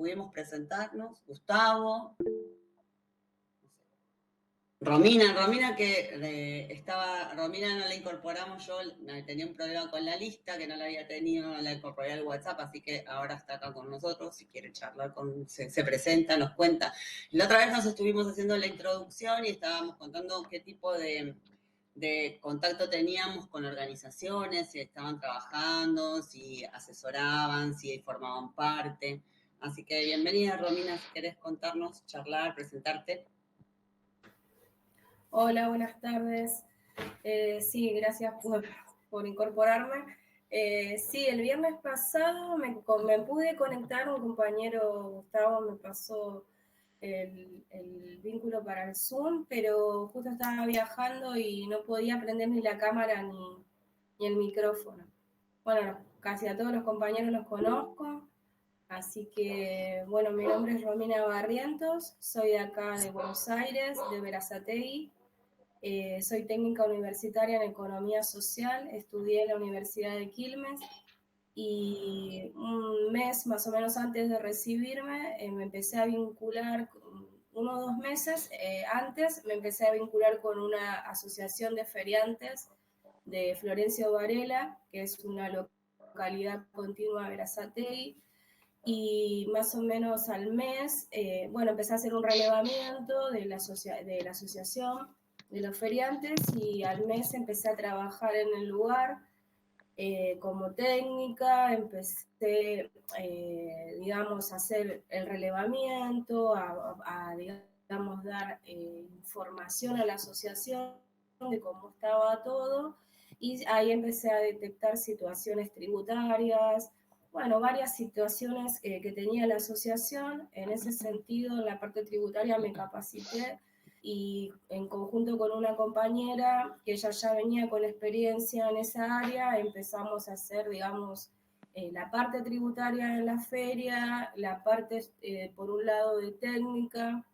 pudimos presentarnos. Gustavo, Romina Romina no la incorporamos, yo tenía un problema con la lista, que no la había tenido, no la incorporé al WhatsApp, así que ahora está acá con nosotros, si quiere charlar, se presenta, nos cuenta. La otra vez nos estuvimos haciendo la introducción y estábamos contando qué tipo de contacto teníamos con organizaciones, si estaban trabajando, si asesoraban, si formaban parte. Así que bienvenida, Romina, si querés contarnos, charlar, presentarte. Hola, buenas tardes. Sí, gracias por incorporarme. Sí, el viernes pasado me pude conectar, un compañero, Gustavo, me pasó el vínculo para el Zoom, pero justo estaba viajando y no podía prender ni la cámara ni el micrófono. Bueno, casi a todos los compañeros los conozco, así que, bueno, mi nombre es Romina Barrientos, soy de acá de Buenos Aires, de Berazategui. Soy técnica universitaria en Economía Social, estudié en la Universidad de Quilmes y un mes más o menos antes de recibirme me empecé a vincular, 1 o 2 meses antes me empecé a vincular con una asociación de feriantes de Florencio Varela, que es una localidad contigua a Berazategui, y más o menos al mes, empecé a hacer un relevamiento de la asociación de los feriantes y al mes empecé a trabajar en el lugar como técnica, empecé, digamos, a hacer el relevamiento, digamos, dar información a la asociación de cómo estaba todo, y ahí empecé a detectar situaciones tributarias, bueno, varias situaciones que tenía la asociación. En ese sentido, en la parte tributaria me capacité y en conjunto con una compañera que ella ya venía con experiencia en esa área, empezamos a hacer, digamos, la parte tributaria en la feria, la parte, por un lado, de técnica.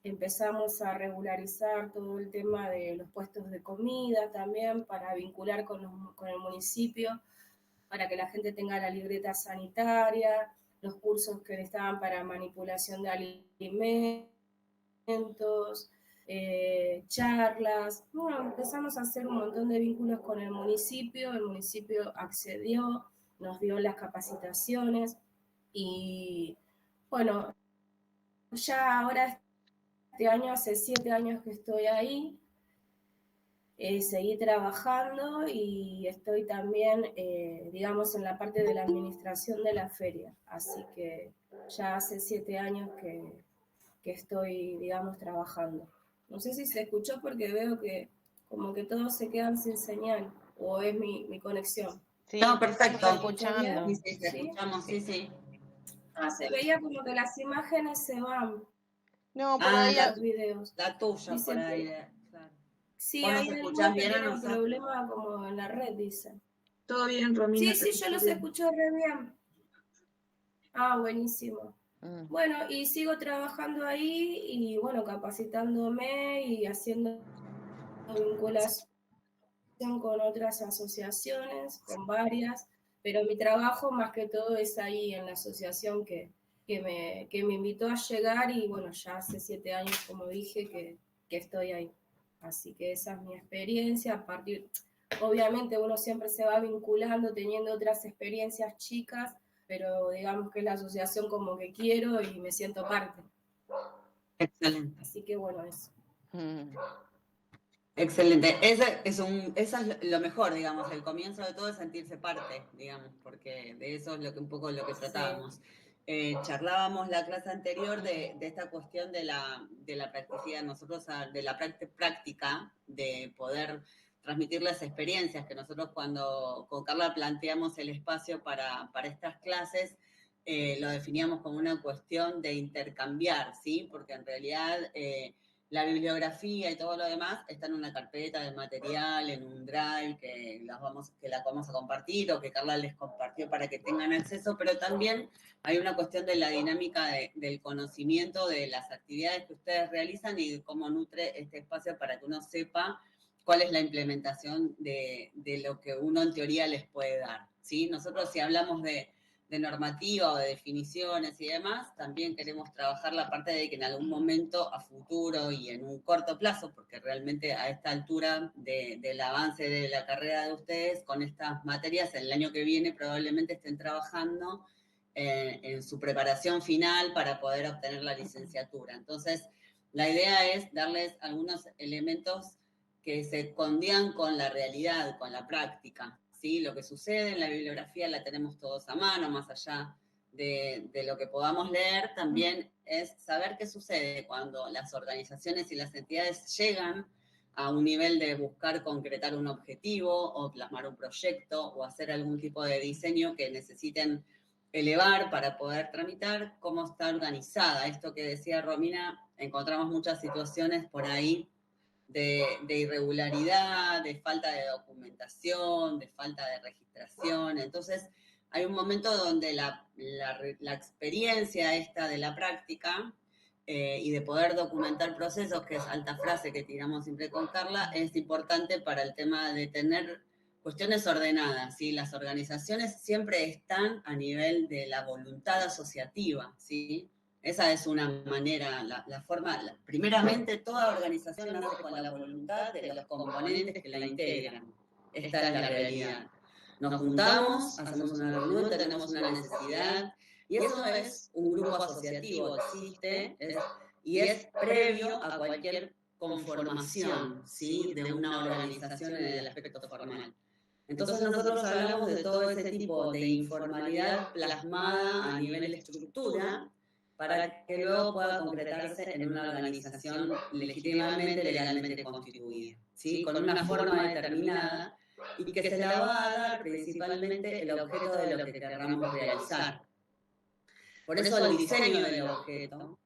Empezamos a regularizar todo el tema de los puestos de comida también para vincular con el municipio, para que la gente tenga la libreta sanitaria, los cursos que necesitaban para manipulación de alimentos, charlas. Bueno, empezamos a hacer un montón de vínculos con el municipio accedió, nos dio las capacitaciones y bueno, ya ahora este año, hace 7 años que estoy ahí, seguí trabajando y estoy también, digamos, en la parte de la administración de la feria, así que ya hace 7 años que estoy, digamos, trabajando. No sé si se escuchó porque veo que como que todos se quedan sin señal, o es mi conexión. Sí, No, perfecto. estamos escuchando. Sí, sí, te escuchamos, sí, sí. Se veía como que las imágenes se van. No, por ahí Los videos. La tuya, Dice, por ahí, claro. sí, ¿Vos nos hay escuchás algunos que bien a tienen nosotros? problema como en la red, dicen. Todo bien, Romina. Sí, yo los escucho re bien. Ah, buenísimo. Bueno, y sigo trabajando ahí y bueno, capacitándome y haciendo vinculación con otras asociaciones, con varias, pero mi trabajo más que todo es ahí en la asociación que me invitó a llegar y bueno, ya hace 7 años, como dije, que estoy ahí. Así que esa es mi experiencia. Obviamente uno siempre se va vinculando, teniendo otras experiencias chicas, pero digamos que es la asociación como que quiero y me siento parte. Excelente. Así que bueno, eso. Excelente. Esa es lo mejor, digamos, el comienzo de todo es sentirse parte, digamos, porque de eso es un poco lo que tratábamos. Sí. Charlábamos la clase anterior de esta cuestión de la practicidad, nosotros de la práctica, de poder transmitir las experiencias, que nosotros cuando con Carla planteamos el espacio para estas clases, lo definíamos como una cuestión de intercambiar, ¿sí? Porque en realidad la bibliografía y todo lo demás está en una carpeta de material, en un drive que la vamos a compartir o que Carla les compartió para que tengan acceso, pero también hay una cuestión de la dinámica del conocimiento de las actividades que ustedes realizan y de cómo nutre este espacio para que uno sepa cuál es la implementación de lo que uno en teoría les puede dar, ¿sí? Nosotros si hablamos de normativa o de definiciones y demás, también queremos trabajar la parte de que en algún momento a futuro y en un corto plazo, porque realmente a esta altura del avance de la carrera de ustedes con estas materias, el año que viene probablemente estén trabajando en su preparación final para poder obtener la licenciatura. Entonces, la idea es darles algunos elementos que se escondían con la realidad, con la práctica, ¿sí? Lo que sucede en la bibliografía la tenemos todos a mano, más allá de lo que podamos leer, también es saber qué sucede cuando las organizaciones y las entidades llegan a un nivel de buscar concretar un objetivo o plasmar un proyecto o hacer algún tipo de diseño que necesiten elevar para poder tramitar, cómo está organizada. Esto que decía Romina, encontramos muchas situaciones por ahí de irregularidad, de falta de documentación, de falta de registración. Entonces, hay un momento donde la experiencia esta de la práctica y de poder documentar procesos, que es alta frase que tiramos siempre con Carla, es importante para el tema de tener cuestiones ordenadas, ¿sí? Las organizaciones siempre están a nivel de la voluntad asociativa, ¿sí? Esa es una manera, la forma, primeramente toda organización nace con la voluntad de los componentes que la integran. Esta es la realidad. Nos juntamos, hacemos una reunión, tenemos una necesidad, y eso es un grupo asociativo, existe, y es previo a cualquier conformación, ¿sí? De una organización en el aspecto formal. Entonces nosotros hablamos de todo ese tipo de informalidad plasmada a nivel de estructura para que luego pueda concretarse en una organización legítimamente, legalmente constituida, ¿sí? Con una forma determinada y que se la va a dar principalmente el objeto de lo que querramos realizar. Por eso el diseño del objeto,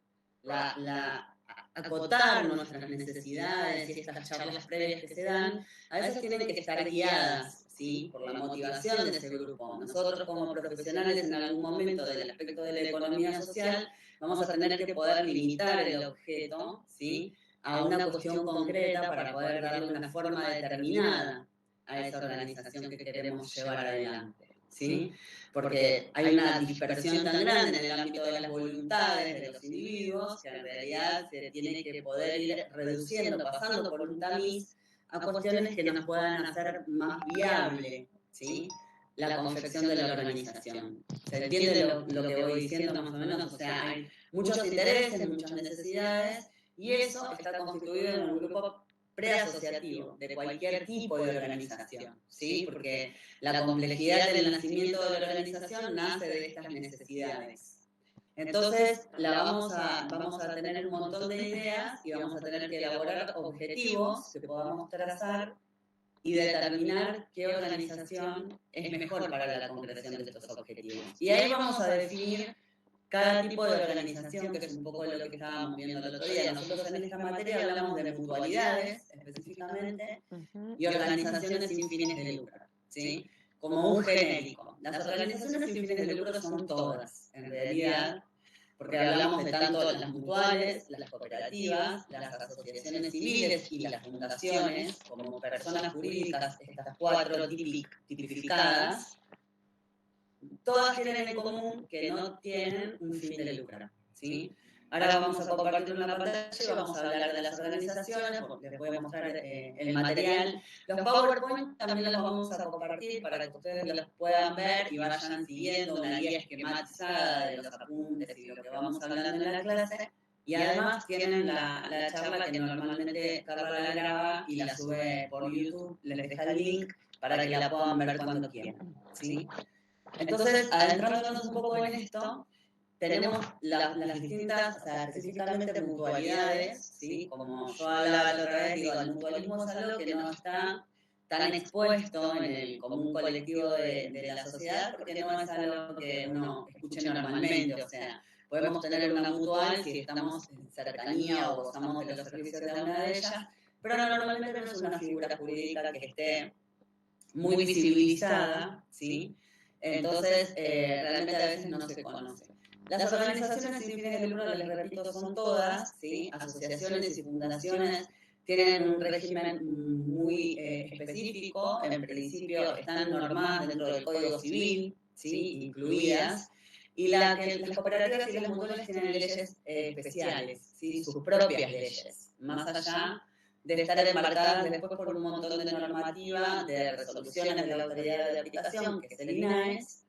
acotar nuestras necesidades y estas charlas previas que se dan, a veces tienen que estar guiadas, ¿sí? Por la motivación de ese grupo. Nosotros como profesionales en algún momento del aspecto de la economía social vamos a tener que poder limitar el objeto, ¿sí? A una cuestión concreta para poder darle una forma determinada a esa organización que queremos llevar adelante, ¿sí? Porque hay una dispersión tan grande en el ámbito de las voluntades de los individuos que en realidad se tiene que poder ir reduciendo, pasando por un tamiz a cuestiones que nos puedan hacer más viable, ¿sí? La confección de la organización. ¿Se entiende lo que voy diciendo más o menos? O sea, hay muchos intereses, muchas necesidades, y eso está constituido en un grupo preasociativo de cualquier tipo de organización, ¿sí? Porque la complejidad del nacimiento de la organización nace de estas necesidades. Entonces, vamos a tener un montón de ideas y vamos a tener que elaborar objetivos que podamos trazar y determinar qué organización es mejor para la concreción de estos objetivos. Y ahí vamos a definir cada tipo de organización, que es un poco lo que estábamos viendo el otro día. Nosotros en esta materia hablamos de mutualidades, específicamente, y organizaciones sin fines de lucro, ¿sí? Como un genérico. Las organizaciones sin fines de lucro son todas, en realidad, porque hablamos de tanto las mutuales, las cooperativas, las asociaciones civiles y las fundaciones, como personas jurídicas, estas cuatro tipificadas, todas tienen en común que no tienen un fin de lucro, ¿sí? Ahora vamos a compartir una pantalla y vamos a hablar de las organizaciones, porque les voy a mostrar el material. Los PowerPoint también los vamos a compartir para que ustedes los puedan ver y vayan siguiendo una guía esquematizada de los apuntes y lo que vamos hablando en la clase. Y además tienen la charla que normalmente Carla la graba y la sube por YouTube. Les deja el link para que la puedan ver cuando quieran, ¿sí? Entonces, adentrándonos un poco en esto, tenemos las distintas, o sea, específicamente mutualidades, ¿sí? Como yo hablaba la otra vez, digo, el mutualismo es algo que no está tan expuesto en el común colectivo de la sociedad, porque no es algo que uno escuche normalmente, o sea, podemos tener una mutual si estamos en cercanía o gozamos de los servicios de una de ellas, pero normalmente no es una figura jurídica que esté muy visibilizada, ¿sí? Entonces, realmente a veces no se conoce. Las organizaciones sin fines de lucro, les repito, son todas, ¿sí? Asociaciones y fundaciones tienen un régimen muy específico, en principio están normadas dentro del Código Civil, ¿sí? Incluidas, y las cooperativas y las mutuales tienen leyes especiales, ¿sí? Sus propias leyes, más allá de estar enmarcadas después por un montón de normativa, de resoluciones de la autoridad de aplicación, que es el INAES,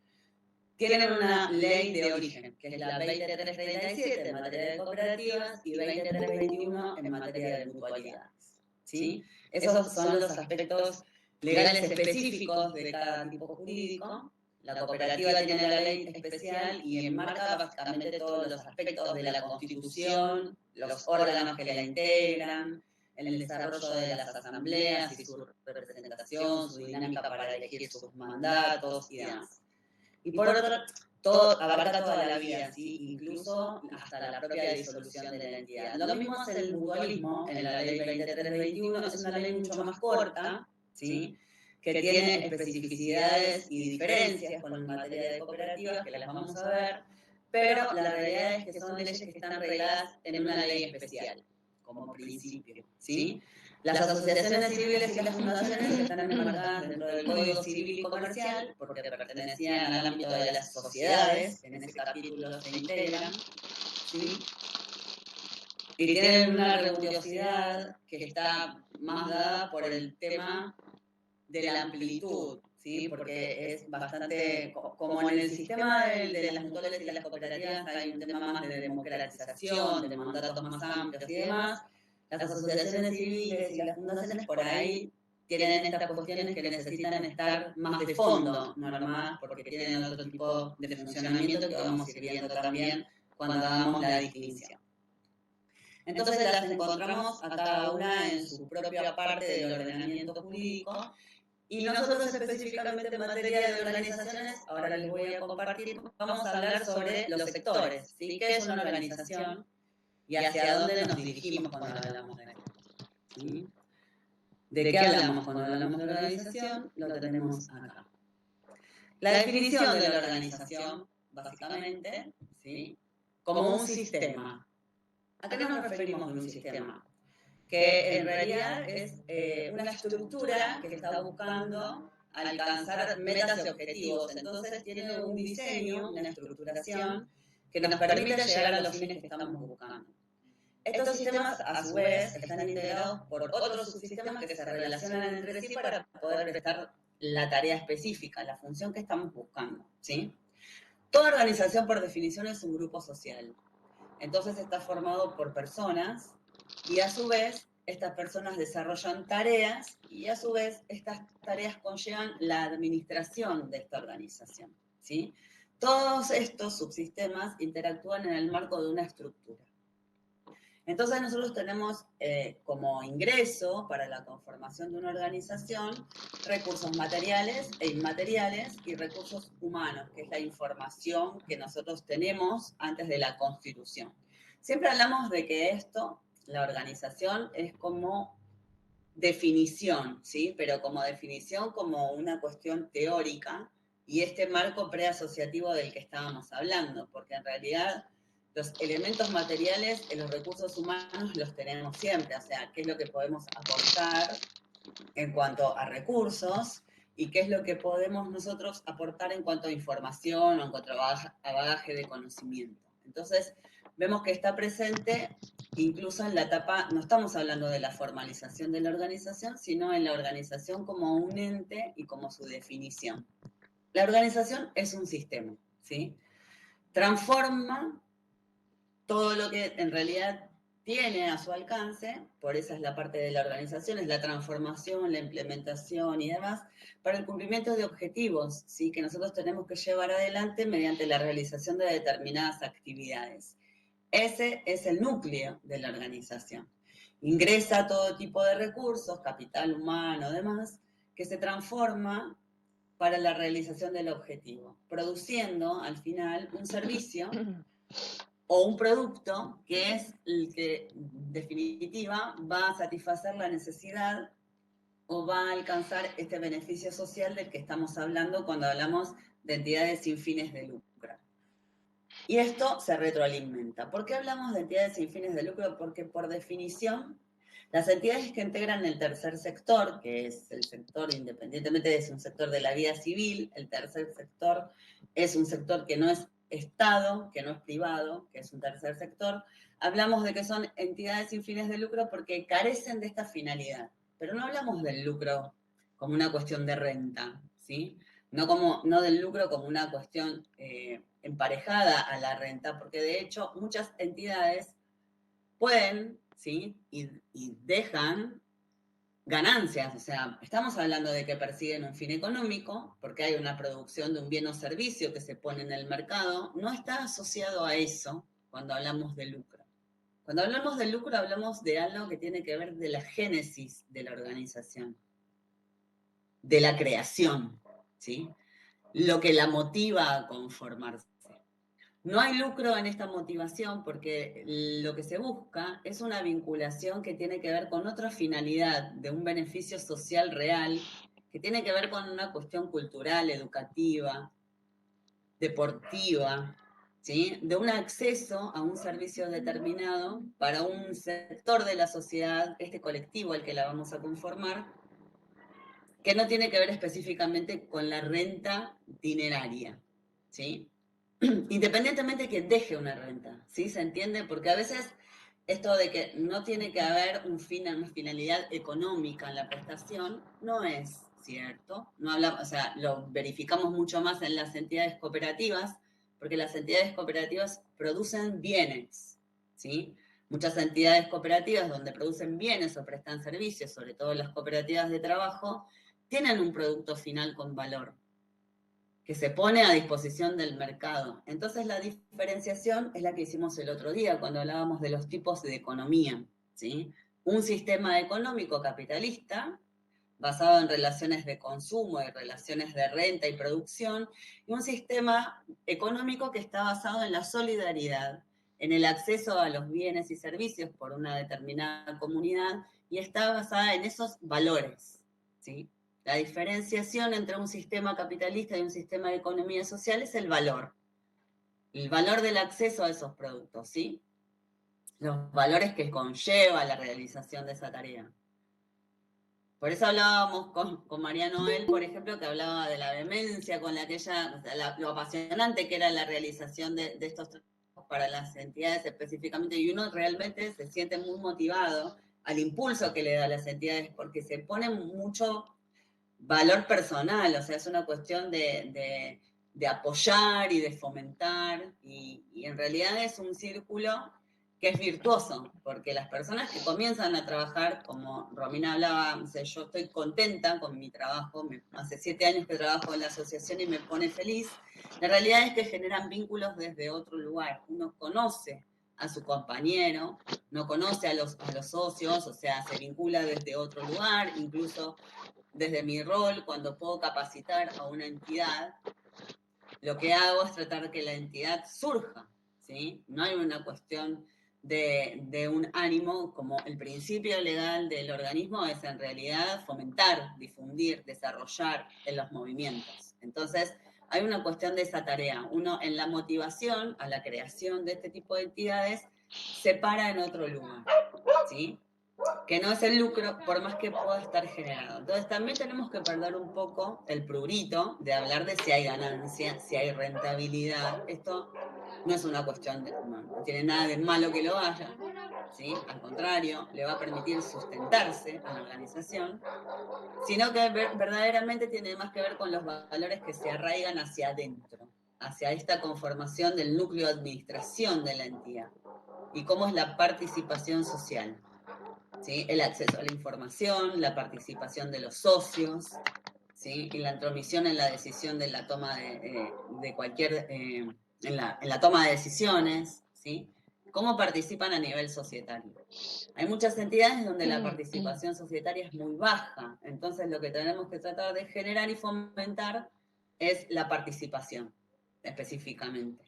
tienen una ley de origen, que es la 2337 en materia de cooperativas y 2321 en materia de mutualidades, ¿sí? Esos son los aspectos legales específicos de cada tipo jurídico. La cooperativa tiene la ley especial y enmarca básicamente todos los aspectos de la Constitución, los órganos que la integran, el desarrollo de las asambleas y su representación, su dinámica para elegir sus mandatos y demás. Y por otro, todo abarca toda la vida, ¿sí? Incluso hasta la propia disolución de la entidad. Lo mismo es el mutualismo en la ley 2321, es una ley mucho más corta, ¿sí? Que tiene especificidades y diferencias con materia de cooperativas, que las vamos a ver, pero la realidad es que son leyes que están regladas en una ley especial, como principio, ¿sí? Las asociaciones civiles y las fundaciones están enmarcadas dentro del Código Civil y Comercial, porque pertenecían al ámbito de las sociedades, en ese capítulo se integran, ¿sí? Y tienen una rigurosidad que está más dada por el tema de la amplitud, ¿sí? Porque es bastante, como en el sistema de las mutuales y las cooperativas hay un tema más de democratización, de mandatos más amplios y demás, las asociaciones civiles y las fundaciones por ahí tienen estas cuestiones que necesitan estar más de fondo normadas porque tienen otro tipo de funcionamiento que vamos a ir viendo también cuando hagamos la distinción. Entonces las encontramos a cada una en su propia parte del ordenamiento jurídico y nosotros específicamente en materia de organizaciones, ahora les voy a compartir, vamos a hablar sobre los sectores, ¿sí? ¿Qué es una organización y hacia dónde nos dirigimos cuando hablamos de esto? ¿Sí? ¿De qué hablamos cuando hablamos de organización? Lo tenemos acá. La definición de la organización, básicamente, ¿sí? Como un sistema. ¿A qué nos referimos de un sistema? Que en realidad es una estructura que está buscando alcanzar metas y objetivos. Entonces tiene un diseño, una estructuración que nos permite llegar a los fines que estamos buscando. Estos sistemas, a su vez, están integrados por otros subsistemas que se relacionan entre sí para poder prestar la tarea específica, la función que estamos buscando, ¿sí? Toda organización, por definición, es un grupo social. Entonces está formado por personas y a su vez estas personas desarrollan tareas y a su vez estas tareas conllevan la administración de esta organización, ¿sí? Todos estos subsistemas interactúan en el marco de una estructura. Entonces nosotros tenemos como ingreso para la conformación de una organización recursos materiales e inmateriales y recursos humanos, que es la información que nosotros tenemos antes de la constitución. Siempre hablamos de que esto, la organización, es como definición, ¿sí? Pero como definición como una cuestión teórica y este marco preasociativo del que estábamos hablando, porque en realidad los elementos materiales en los recursos humanos los tenemos siempre, o sea, qué es lo que podemos aportar en cuanto a recursos y qué es lo que podemos nosotros aportar en cuanto a información o en cuanto a bagaje de conocimiento. Entonces, vemos que está presente incluso en la etapa, no estamos hablando de la formalización de la organización, sino en la organización como un ente y como su definición. La organización es un sistema, ¿sí? Transforma todo lo que en realidad tiene a su alcance, por esa es la parte de la organización, es la transformación, la implementación y demás, para el cumplimiento de objetivos, ¿sí? Que nosotros tenemos que llevar adelante mediante la realización de determinadas actividades. Ese es el núcleo de la organización. Ingresa todo tipo de recursos, capital humano, demás, que se transforma para la realización del objetivo, produciendo al final un servicio o un producto que es el que, en definitiva, va a satisfacer la necesidad o va a alcanzar este beneficio social del que estamos hablando cuando hablamos de entidades sin fines de lucro. Y esto se retroalimenta. ¿Por qué hablamos de entidades sin fines de lucro? Porque por definición Las entidades que integran el tercer sector, que es el sector, independientemente de si es un sector de la vida civil, el tercer sector es un sector que no es Estado, que no es privado, que es un tercer sector. Hablamos de que son entidades sin fines de lucro porque carecen de esta finalidad, pero no hablamos del lucro como una cuestión de renta, ¿sí? No del lucro como una cuestión emparejada a la renta, porque de hecho muchas entidades pueden, ¿sí? Y dejan ganancias, o sea, estamos hablando de que persiguen un fin económico, porque hay una producción de un bien o servicio que se pone en el mercado, no está asociado a eso cuando hablamos de lucro. Cuando hablamos de lucro hablamos de algo que tiene que ver de la génesis de la organización, de la creación, ¿sí? Lo que la motiva a conformarse. No hay lucro en esta motivación porque lo que se busca es una vinculación que tiene que ver con otra finalidad de un beneficio social real, que tiene que ver con una cuestión cultural, educativa, deportiva, ¿sí? De un acceso a un servicio determinado para un sector de la sociedad, este colectivo al que la vamos a conformar, que no tiene que ver específicamente con la renta dineraria, ¿sí? Independientemente de que deje una renta, ¿sí? ¿Se entiende? Porque a veces esto de que no tiene que haber una finalidad económica en la prestación, no es cierto. No hablamos, o sea, lo verificamos mucho más en las entidades cooperativas, porque las entidades cooperativas producen bienes, ¿sí? Muchas entidades cooperativas donde producen bienes o prestan servicios, sobre todo las cooperativas de trabajo, tienen un producto final con valor que se pone a disposición del mercado. Entonces la diferenciación es la que hicimos el otro día cuando hablábamos de los tipos de economía, ¿sí? Un sistema económico capitalista basado en relaciones de consumo y relaciones de renta y producción, y un sistema económico que está basado en la solidaridad, en el acceso a los bienes y servicios por una determinada comunidad, y está basada en esos valores, ¿sí? La diferenciación entre un sistema capitalista y un sistema de economía social es el valor del acceso a esos productos, ¿sí? Los valores que conlleva la realización de esa tarea. Por eso hablábamos con María Noel, por ejemplo, que hablaba de la vehemencia con la que ella, o sea, lo apasionante que era la realización de estos trabajos para las entidades específicamente, y uno realmente se siente muy motivado al impulso que le da a las entidades, porque se pone mucho valor personal, o sea, es una cuestión de apoyar y de fomentar, y en realidad es un círculo que es virtuoso, porque las personas que comienzan a trabajar, como Romina hablaba, o sea, yo estoy contenta con mi trabajo, hace 7 años que trabajo en la asociación y me pone feliz, la realidad es que generan vínculos desde otro lugar, uno conoce a su compañero, no conoce a los socios, o sea, se vincula desde otro lugar, incluso desde mi rol, cuando puedo capacitar a una entidad, lo que hago es tratar de que la entidad surja, ¿sí? No hay una cuestión de un ánimo, como el principio legal del organismo es en realidad fomentar, difundir, desarrollar en los movimientos. Entonces, hay una cuestión de esa tarea. Uno en la motivación a la creación de este tipo de entidades se para en otro lugar, ¿sí? Que no es el lucro, por más que pueda estar generado. Entonces también tenemos que perder un poco el prurito de hablar de si hay ganancia, si hay rentabilidad. Esto no es una cuestión no tiene nada de malo que lo haya, ¿sí? Al contrario, le va a permitir sustentarse a la organización, sino que verdaderamente tiene más que ver con los valores que se arraigan hacia adentro, hacia esta conformación del núcleo de administración de la entidad y cómo es la participación social. ¿Sí? El acceso a la información, la participación de los socios, ¿sí? Y la intromisión en la decisión de la toma de cualquier, en la toma de decisiones, ¿sí? ¿Cómo participan a nivel societario? Hay muchas entidades donde la participación societaria es muy baja, entonces lo que tenemos que tratar de generar y fomentar es la participación, específicamente.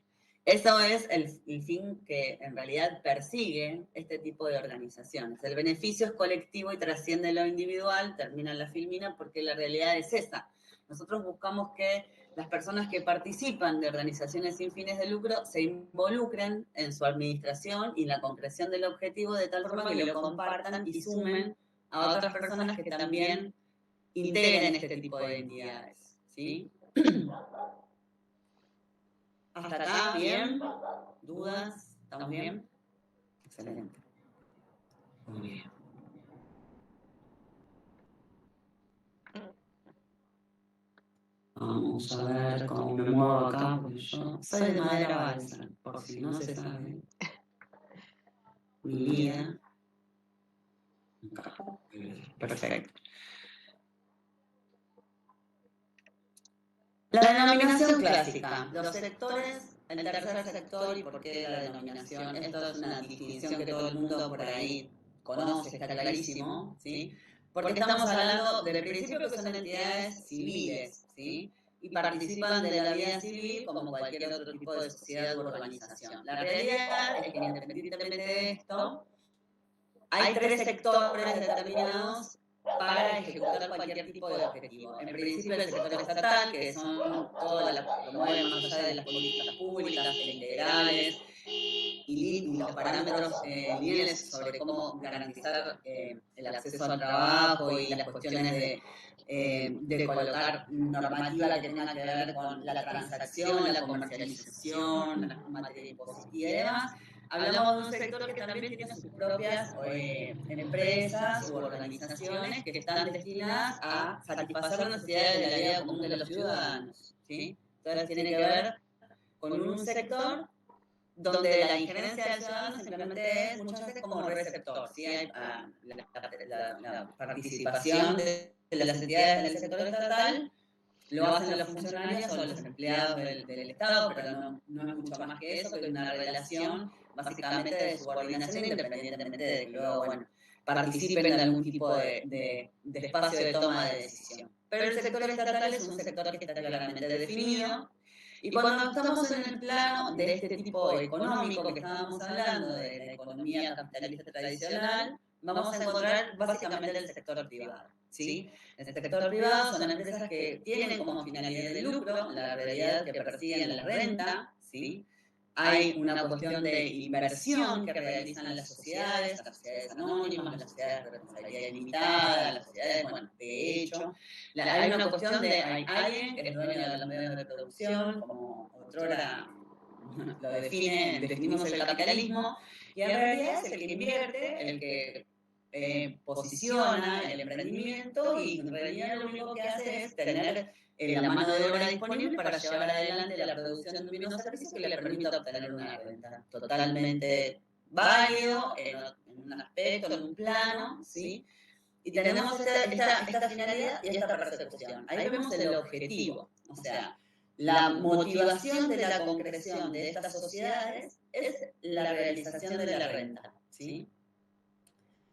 Eso es el fin que en realidad persiguen este tipo de organizaciones. El beneficio es colectivo y trasciende lo individual, termina la filmina, porque la realidad es esa. Nosotros buscamos que las personas que participan de organizaciones sin fines de lucro se involucren en su administración y en la concreción del objetivo de tal forma que lo compartan y sumen a otras personas que también integren este tipo de entidades, ¿sí? ¿Hasta acá bien? ¿Dudas? ¿Estamos bien? Excelente. Muy bien. Vamos a ver cómo me muevo acá, porque yo soy de madera balsa, por si no se sabe. Mi guía. Acá. Perfecto. La denominación clásica. Los sectores, el tercer sector, ¿y por qué la denominación? Esto es una distinción que todo el mundo por ahí conoce, está clarísimo, ¿sí? Porque estamos hablando del principio que son entidades civiles, ¿sí? Y participan de la vida civil como cualquier otro tipo de sociedad u organización. La realidad es que independientemente de esto, hay tres sectores determinados para ejecutar cualquier tipo de objetivo. En principio el sector estatal, que son todas las que promueven más allá de las políticas públicas e integrales y los parámetros lineales sobre cómo garantizar el acceso al trabajo y las cuestiones de colocar normativa que tenga que ver con la transacción, la comercialización, la materia impositiva y demás. Hablamos de un sector que también tiene sus propias empresas u organizaciones que están destinadas a satisfacer las necesidades de la vida común de los ciudadanos, ¿sí? Entonces tiene que ver con un sector donde la injerencia del ciudadano simplemente es muchas veces como receptor, ¿sí? Hay, la participación de las entidades del sector estatal lo hacen los funcionarios o los empleados del Estado, pero no es mucho más que eso, que es una relación básicamente de subordinación independientemente de que luego, bueno, participen de algún tipo de espacio de toma de decisión. Pero el sector estatal es un sector que está claramente definido. Y cuando estamos en el plano de este tipo económico que estábamos hablando, de la economía capitalista tradicional, vamos a encontrar básicamente el sector privado, ¿sí? El sector privado son empresas que tienen como finalidad de lucro, la realidad que persiguen la renta, ¿sí? Hay una cuestión de inversión que realizan las sociedades anónimas, las sociedades de responsabilidad limitada, las sociedades, bueno, de hecho. Hay una cuestión de, hay alguien que es dueño de los medios de producción, como otrora lo definimos el capitalismo, y en realidad es el que invierte, el que posiciona el emprendimiento y en realidad lo único que hace es tener la mano de obra disponible para llevar adelante la producción de un bien o servicio que le permita obtener una renta totalmente válido en un aspecto, en un plano, ¿sí? Y tenemos esta finalidad y esta persecución. Ahí vemos el objetivo, o sea, la motivación de la concreción de estas sociedades es la realización de la renta, ¿sí?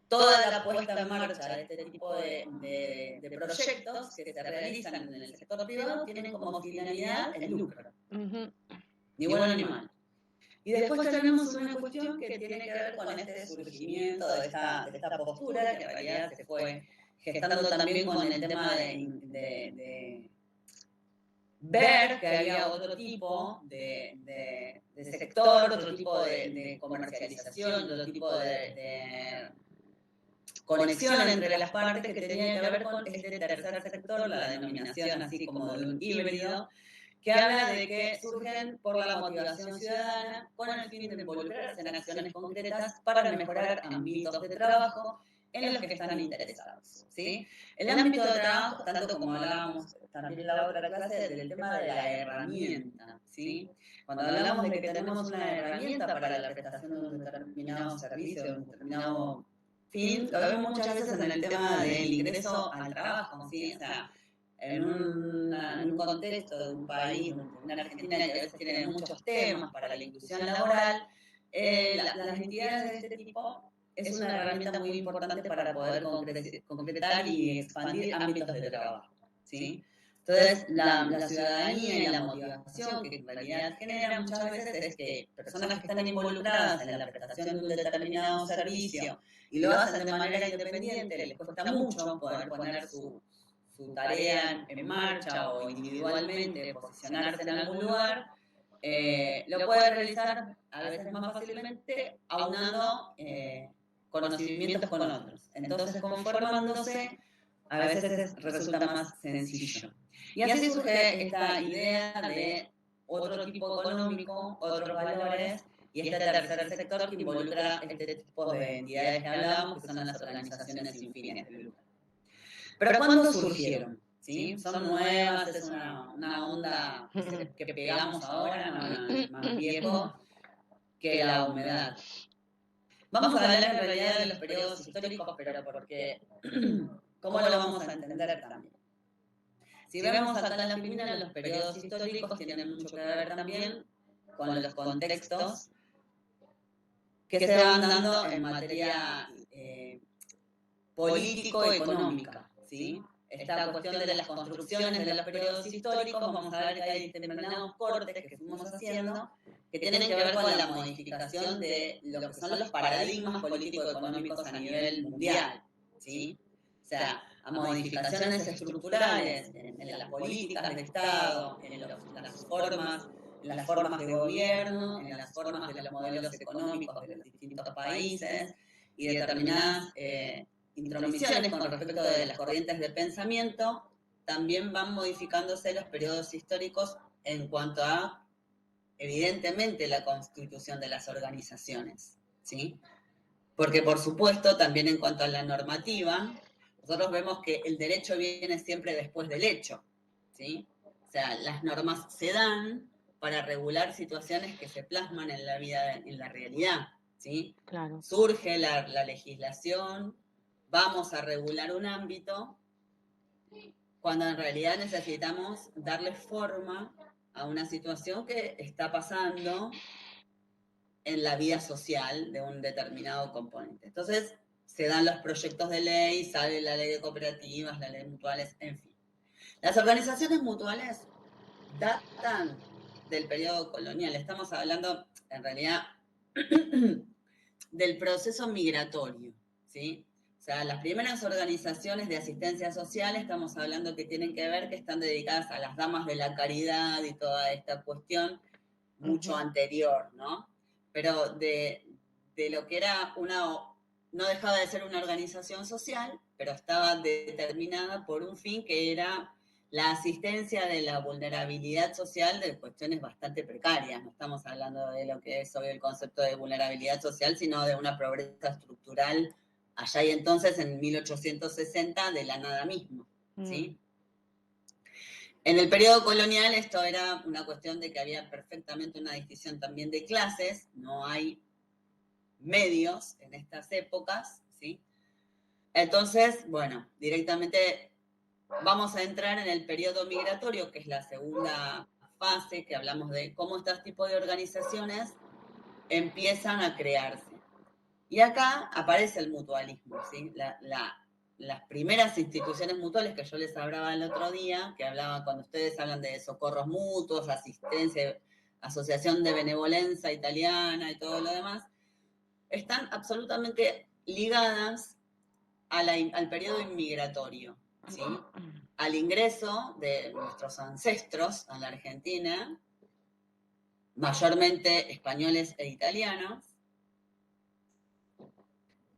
Toda la puesta en marcha de este tipo de proyectos que se realizan en el sector privado tienen como finalidad el lucro. Ni bueno ni mal. Y después tenemos una cuestión que tiene que ver con este surgimiento de esta postura, que en realidad se fue gestando también con el tema de ver que había otro tipo de sector, otro tipo de comercialización, otro tipo de conexión entre las partes que tenía que ver con este tercer sector, la denominación así como de un híbrido, que habla de que surgen por la motivación ciudadana con el fin de involucrarse en acciones concretas para mejorar ámbitos de trabajo en los que están interesados, ¿sí? El ámbito de trabajo, tanto como hablábamos también en la otra clase, del tema de la herramienta, ¿sí? Cuando hablamos de que tenemos una herramienta para la prestación de un determinado servicio, de un determinado fin, lo vemos muchas veces en el tema del ingreso al trabajo, ¿sí? O sea, en un contexto de un país, una Argentina que a veces tiene muchos temas para la inclusión laboral, las entidades de este tipo es una herramienta muy importante para poder concretar y expandir ámbitos de trabajo, ¿sí? Entonces, la ciudadanía y la motivación que en realidad genera muchas veces es que personas que están involucradas en la prestación de un determinado servicio y lo hacen de manera independiente, les cuesta mucho poder poner su su tarea en marcha o individualmente posicionarse en algún lugar, lo puede realizar a veces más fácilmente aunando conocimientos con otros. Entonces, conformándose, a veces resulta más sencillo. Y así surge esta idea de otro tipo económico, otros valores, y este tercer sector que involucra este tipo de entidades que hablábamos, que son las organizaciones sin fines de lucro. Pero ¿cuándo surgieron? ¿Sí? Son nuevas, es una onda que pegamos ahora, más viejo que la humedad. Vamos a hablar en realidad de los periodos históricos, pero porque, ¿cómo lo vamos a entender también? Si vemos acá en la Filipina, los periodos históricos tienen mucho que ver también con los contextos que se van dando en materia político-económica, ¿sí? Esta cuestión de las construcciones de los periodos históricos, vamos a ver que hay determinados cortes que fuimos haciendo que tienen que ver con la modificación de lo que son los paradigmas político-económicos a nivel mundial, ¿sí? O sea, a modificaciones estructurales en las políticas de Estado, en las formas de gobierno, en las formas de los modelos económicos de los distintos países y determinadas intromisiones con respecto de las corrientes de pensamiento, también van modificándose los periodos históricos en cuanto a, evidentemente, la constitución de las organizaciones, ¿sí? Porque, por supuesto, también en cuanto a la normativa, nosotros vemos que el derecho viene siempre después del hecho, ¿sí? O sea, las normas se dan para regular situaciones que se plasman en la vida, en la realidad, ¿sí? Claro. Surge la legislación, vamos a regular un ámbito, cuando en realidad necesitamos darle forma a una situación que está pasando en la vida social de un determinado componente. Entonces, se dan los proyectos de ley, sale la ley de cooperativas, la ley de mutuales, en fin. Las organizaciones mutuales datan del periodo colonial. Estamos hablando, en realidad, del proceso migratorio, ¿sí? O sea, las primeras organizaciones de asistencia social, estamos hablando que tienen que ver, que están dedicadas a las damas de la caridad y toda esta cuestión mucho anterior, ¿no? Pero de lo que era no dejaba de ser una organización social, pero estaba determinada por un fin que era la asistencia de la vulnerabilidad social de cuestiones bastante precarias. No estamos hablando de lo que es hoy el concepto de vulnerabilidad social, sino de una pobreza estructural allá y entonces, en 1860, de la nada mismo, ¿sí? En el periodo colonial esto era una cuestión de que había perfectamente una distinción también de clases, no hay medios en estas épocas, ¿sí? Entonces, bueno, directamente vamos a entrar en el periodo migratorio, que es la segunda fase, que hablamos de cómo estos tipos de organizaciones empiezan a crearse. Y acá aparece el mutualismo, ¿sí? Las primeras instituciones mutuales que yo les hablaba el otro día, que hablaban cuando ustedes hablan de socorros mutuos, asistencia, asociación de benevolencia italiana y todo lo demás, están absolutamente ligadas al periodo inmigratorio, ¿sí? Al ingreso de nuestros ancestros a la Argentina, mayormente españoles e italianos,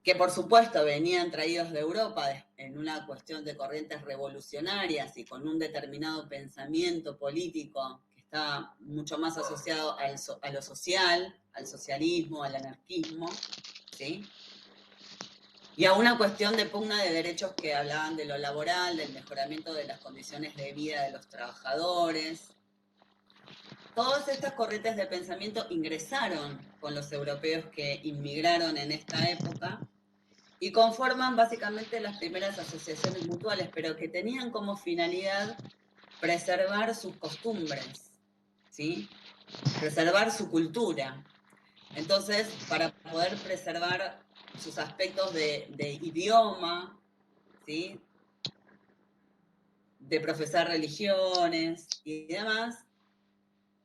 que por supuesto venían traídos de Europa en una cuestión de corrientes revolucionarias y con un determinado pensamiento político que estaba mucho más asociado a lo social, al socialismo, al anarquismo, ¿sí? Y a una cuestión de pugna de derechos que hablaban de lo laboral, del mejoramiento de las condiciones de vida de los trabajadores. Todas estas corrientes de pensamiento ingresaron con los europeos que inmigraron en esta época y conforman básicamente las primeras asociaciones mutuales, pero que tenían como finalidad preservar sus costumbres, ¿sí? Preservar su cultura. Entonces, para poder preservar sus aspectos de idioma, ¿sí? De profesar religiones y demás,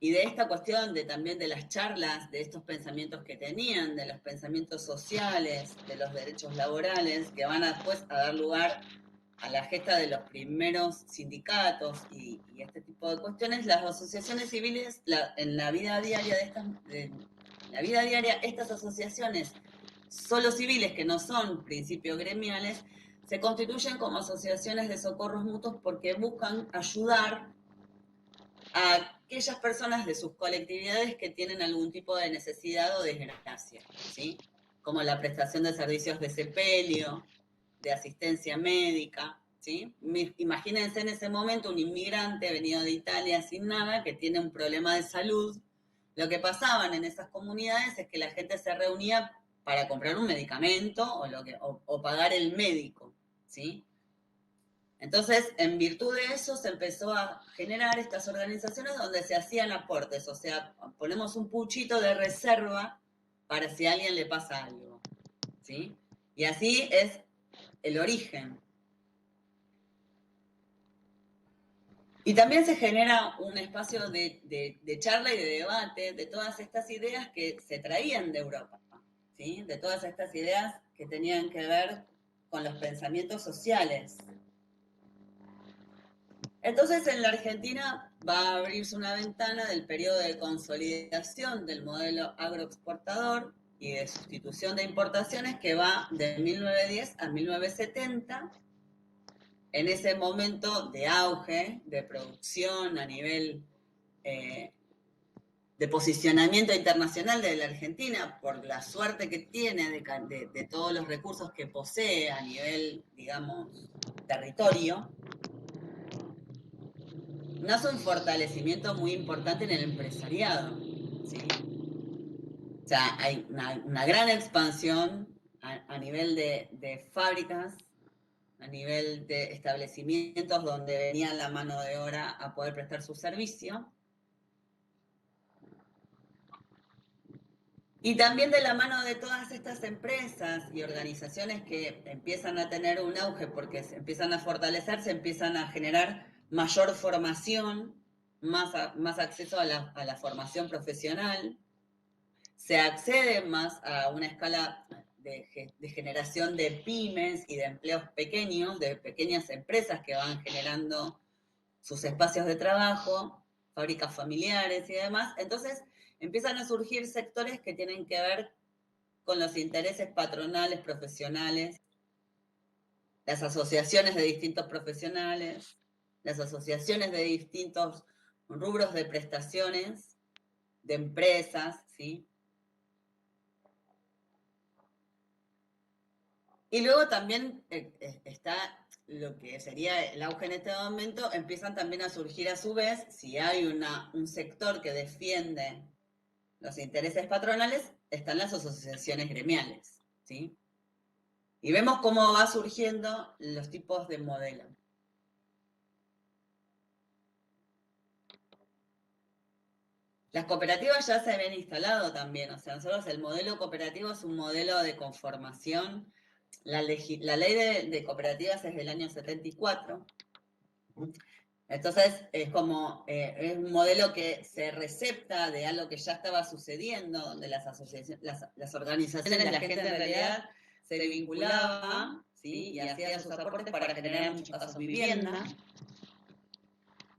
y de esta cuestión también de las charlas, de estos pensamientos que tenían, de los pensamientos sociales, de los derechos laborales, que van después a dar lugar a la gesta de los primeros sindicatos y este tipo de cuestiones, las asociaciones civiles, en la vida diaria estas asociaciones solo civiles, que no son principios gremiales, se constituyen como asociaciones de socorros mutuos porque buscan ayudar a aquellas personas de sus colectividades que tienen algún tipo de necesidad o desgracia, ¿sí? Como la prestación de servicios de sepelio, de asistencia médica, ¿sí? Imagínense en ese momento un inmigrante venido de Italia sin nada, que tiene un problema de salud. Lo que pasaban en esas comunidades es que la gente se reunía para comprar un medicamento o pagar el médico, ¿sí? Entonces, en virtud de eso, se empezó a generar estas organizaciones donde se hacían aportes, o sea, ponemos un puchito de reserva para si a alguien le pasa algo, ¿sí? Y así es el origen. Y también se genera un espacio de charla y de debate de todas estas ideas que se traían de Europa, ¿sí? De todas estas ideas que tenían que ver con los pensamientos sociales. Entonces, en la Argentina va a abrirse una ventana del periodo de consolidación del modelo agroexportador y de sustitución de importaciones que va de 1910 a 1970, en ese momento de auge, de producción a nivel de posicionamiento internacional de la Argentina, por la suerte que tiene de todos los recursos que posee a nivel, digamos, territorio, nace un fortalecimiento muy importante en el empresariado, ¿sí? O sea, hay una gran expansión a nivel de fábricas, a nivel de establecimientos donde venía la mano de obra a poder prestar su servicio. Y también de la mano de todas estas empresas y organizaciones que empiezan a tener un auge porque se empiezan a fortalecer, se empiezan a generar mayor formación, más acceso a la formación profesional, se accede más a una escala de generación de pymes y de empleos pequeños, de pequeñas empresas que van generando sus espacios de trabajo, fábricas familiares y demás. Entonces empiezan a surgir sectores que tienen que ver con los intereses patronales, profesionales, las asociaciones de distintos profesionales, las asociaciones de distintos rubros de prestaciones, de empresas, ¿sí? Y luego también está lo que sería el auge en este momento, empiezan también a surgir a su vez, si hay un sector que defiende los intereses patronales, están las asociaciones gremiales, ¿sí? Y vemos cómo va surgiendo los tipos de modelo. Las cooperativas ya se habían instalado también, o sea, nosotros el modelo cooperativo es un modelo de conformación. La ley de cooperativas es del año 74. Entonces, es como es un modelo que se recepta de algo que ya estaba sucediendo, donde las organizaciones, la gente en realidad se vinculaba, ¿sí? Y hacía sus aportes para generar en muchos casos vivienda,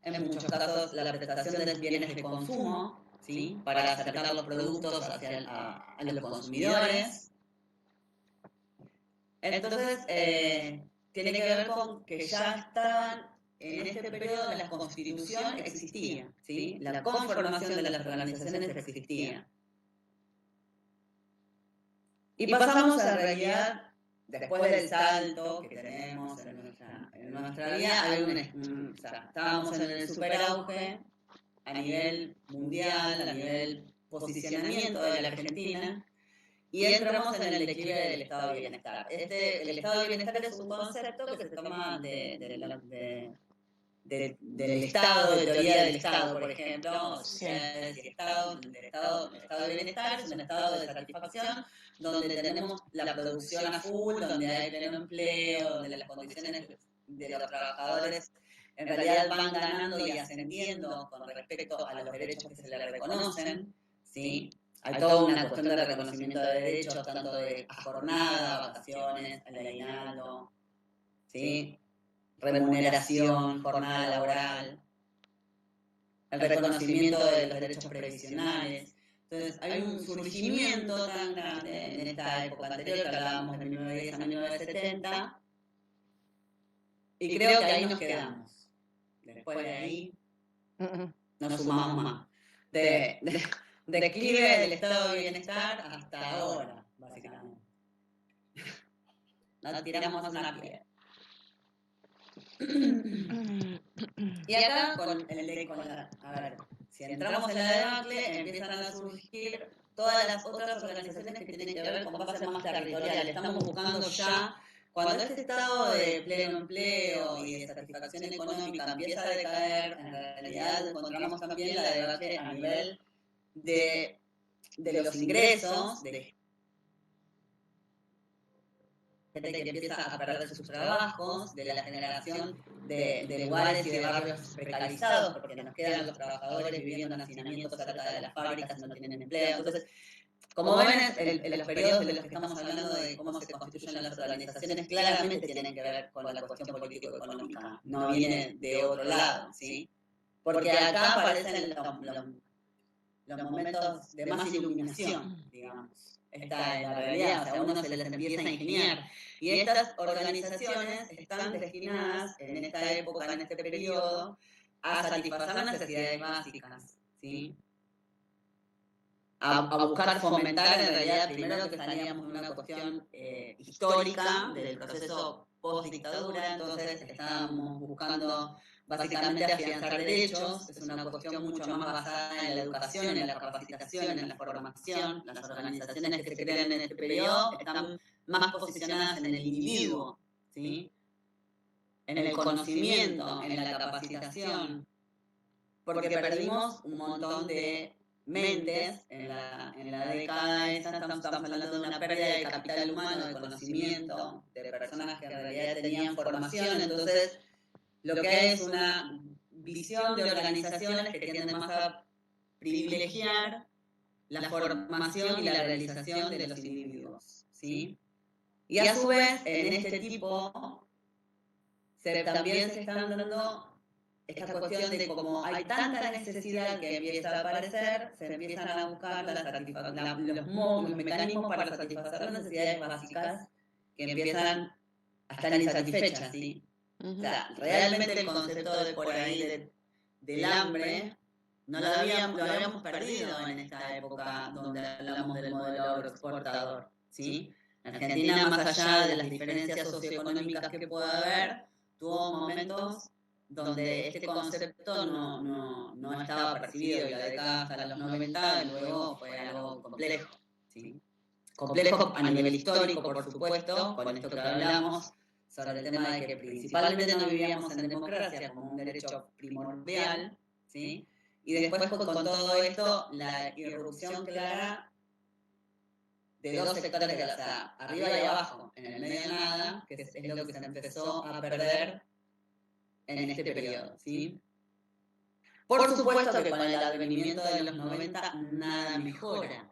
en muchos casos la prestación de bienes de consumo, ¿sí? Para acercar los productos a los consumidores. Entonces, tiene que ver con que ya estaban en este periodo, la constitución existía, ¿sí? La conformación de las organizaciones existía. Y pasamos a la realidad, después del salto que tenemos en nuestra vida, estábamos en el superauge a nivel mundial, a nivel posicionamiento de la Argentina, y entramos en el declive del estado de bienestar. El estado de bienestar es un concepto que se toma del Estado, de teoría del Estado, por ejemplo, sociedades y Estado. El estado de bienestar es un estado de satisfacción donde tenemos la producción a full, donde hay pleno empleo, donde las condiciones de los trabajadores en realidad van ganando y ascendiendo con respecto a los derechos que se les reconocen, ¿sí? Hay toda una cuestión de reconocimiento de derechos, tanto de jornada, vacaciones, el aguinaldo, ¿sí? remuneración, jornada laboral, el reconocimiento de los derechos previsionales. Entonces, hay un surgimiento tan grande en esta época anterior, que hablábamos de 1910 a 1970, y creo que ahí nos quedamos. Después de ahí nos sumamos más. De declive del estado de bienestar hasta ahora, básicamente. No tiramos una piedra. Y acá, a ver, si entramos en la debacle, empiezan a surgir todas las otras organizaciones que tienen que ver con bases más territoriales. Estamos buscando ya, cuando este estado de pleno empleo y de satisfacción económica empieza a decaer, en realidad encontramos también la debacle a nivel de los ingresos, de gente que empieza a perder sus trabajos, de la generación de lugares y de barrios precarizados, porque nos quedan los trabajadores viviendo en hacinamientos cerca de las fábricas, no tienen empleo. Entonces, como ven, en los periodos de los que estamos hablando de cómo se constituyen las organizaciones, claramente tienen que ver con la cuestión político-económica, no viene de otro lado, ¿sí? Porque acá aparecen los momentos de más iluminación, digamos. Esta es la realidad, o sea, a uno se les empieza a ingeniar. Y estas organizaciones están destinadas en esta época, en este periodo, a satisfacer las necesidades básicas, ¿sí? A buscar fomentar, en realidad, primero que salíamos de una cuestión histórica del proceso post-dictadura, entonces estábamos buscando básicamente afianzar derechos, es una cuestión mucho más basada en la educación, en la capacitación, en la formación. Las organizaciones que se crean en este periodo están más posicionadas en el individuo, ¿sí? En el conocimiento, en la capacitación, porque perdimos un montón de mentes en la década esta, estamos hablando de una pérdida de capital humano, de conocimiento, de personas que en realidad tenían formación. Entonces, lo que hay es una visión de organizaciones que tienden más a privilegiar la formación y la realización de los individuos, ¿sí? Y a su vez, en este tipo, también se están dando esta cuestión de cómo hay tanta necesidad que empieza a aparecer, se empiezan a buscar los mecanismos para satisfacer las necesidades básicas que empiezan a estar insatisfechas, ¿sí? O sea, realmente el concepto de por ahí del hambre no lo habíamos perdido en esta época donde hablamos del modelo agroexportador, ¿sí? Argentina, más allá de las diferencias socioeconómicas que pueda haber, tuvo momentos donde este concepto no estaba percibido, y la década hasta los 90 luego fue algo complejo, ¿sí? Complejo a nivel histórico, por supuesto, con esto que hablamos sobre el tema de que principalmente no vivíamos en democracia como un derecho primordial, ¿sí? Y después con todo esto la irrupción clara de dos sectores, o sea, arriba y abajo, en el medio nada, que es lo que se empezó a perder en este periodo, ¿sí? Por supuesto que con el advenimiento de los 90 nada mejora.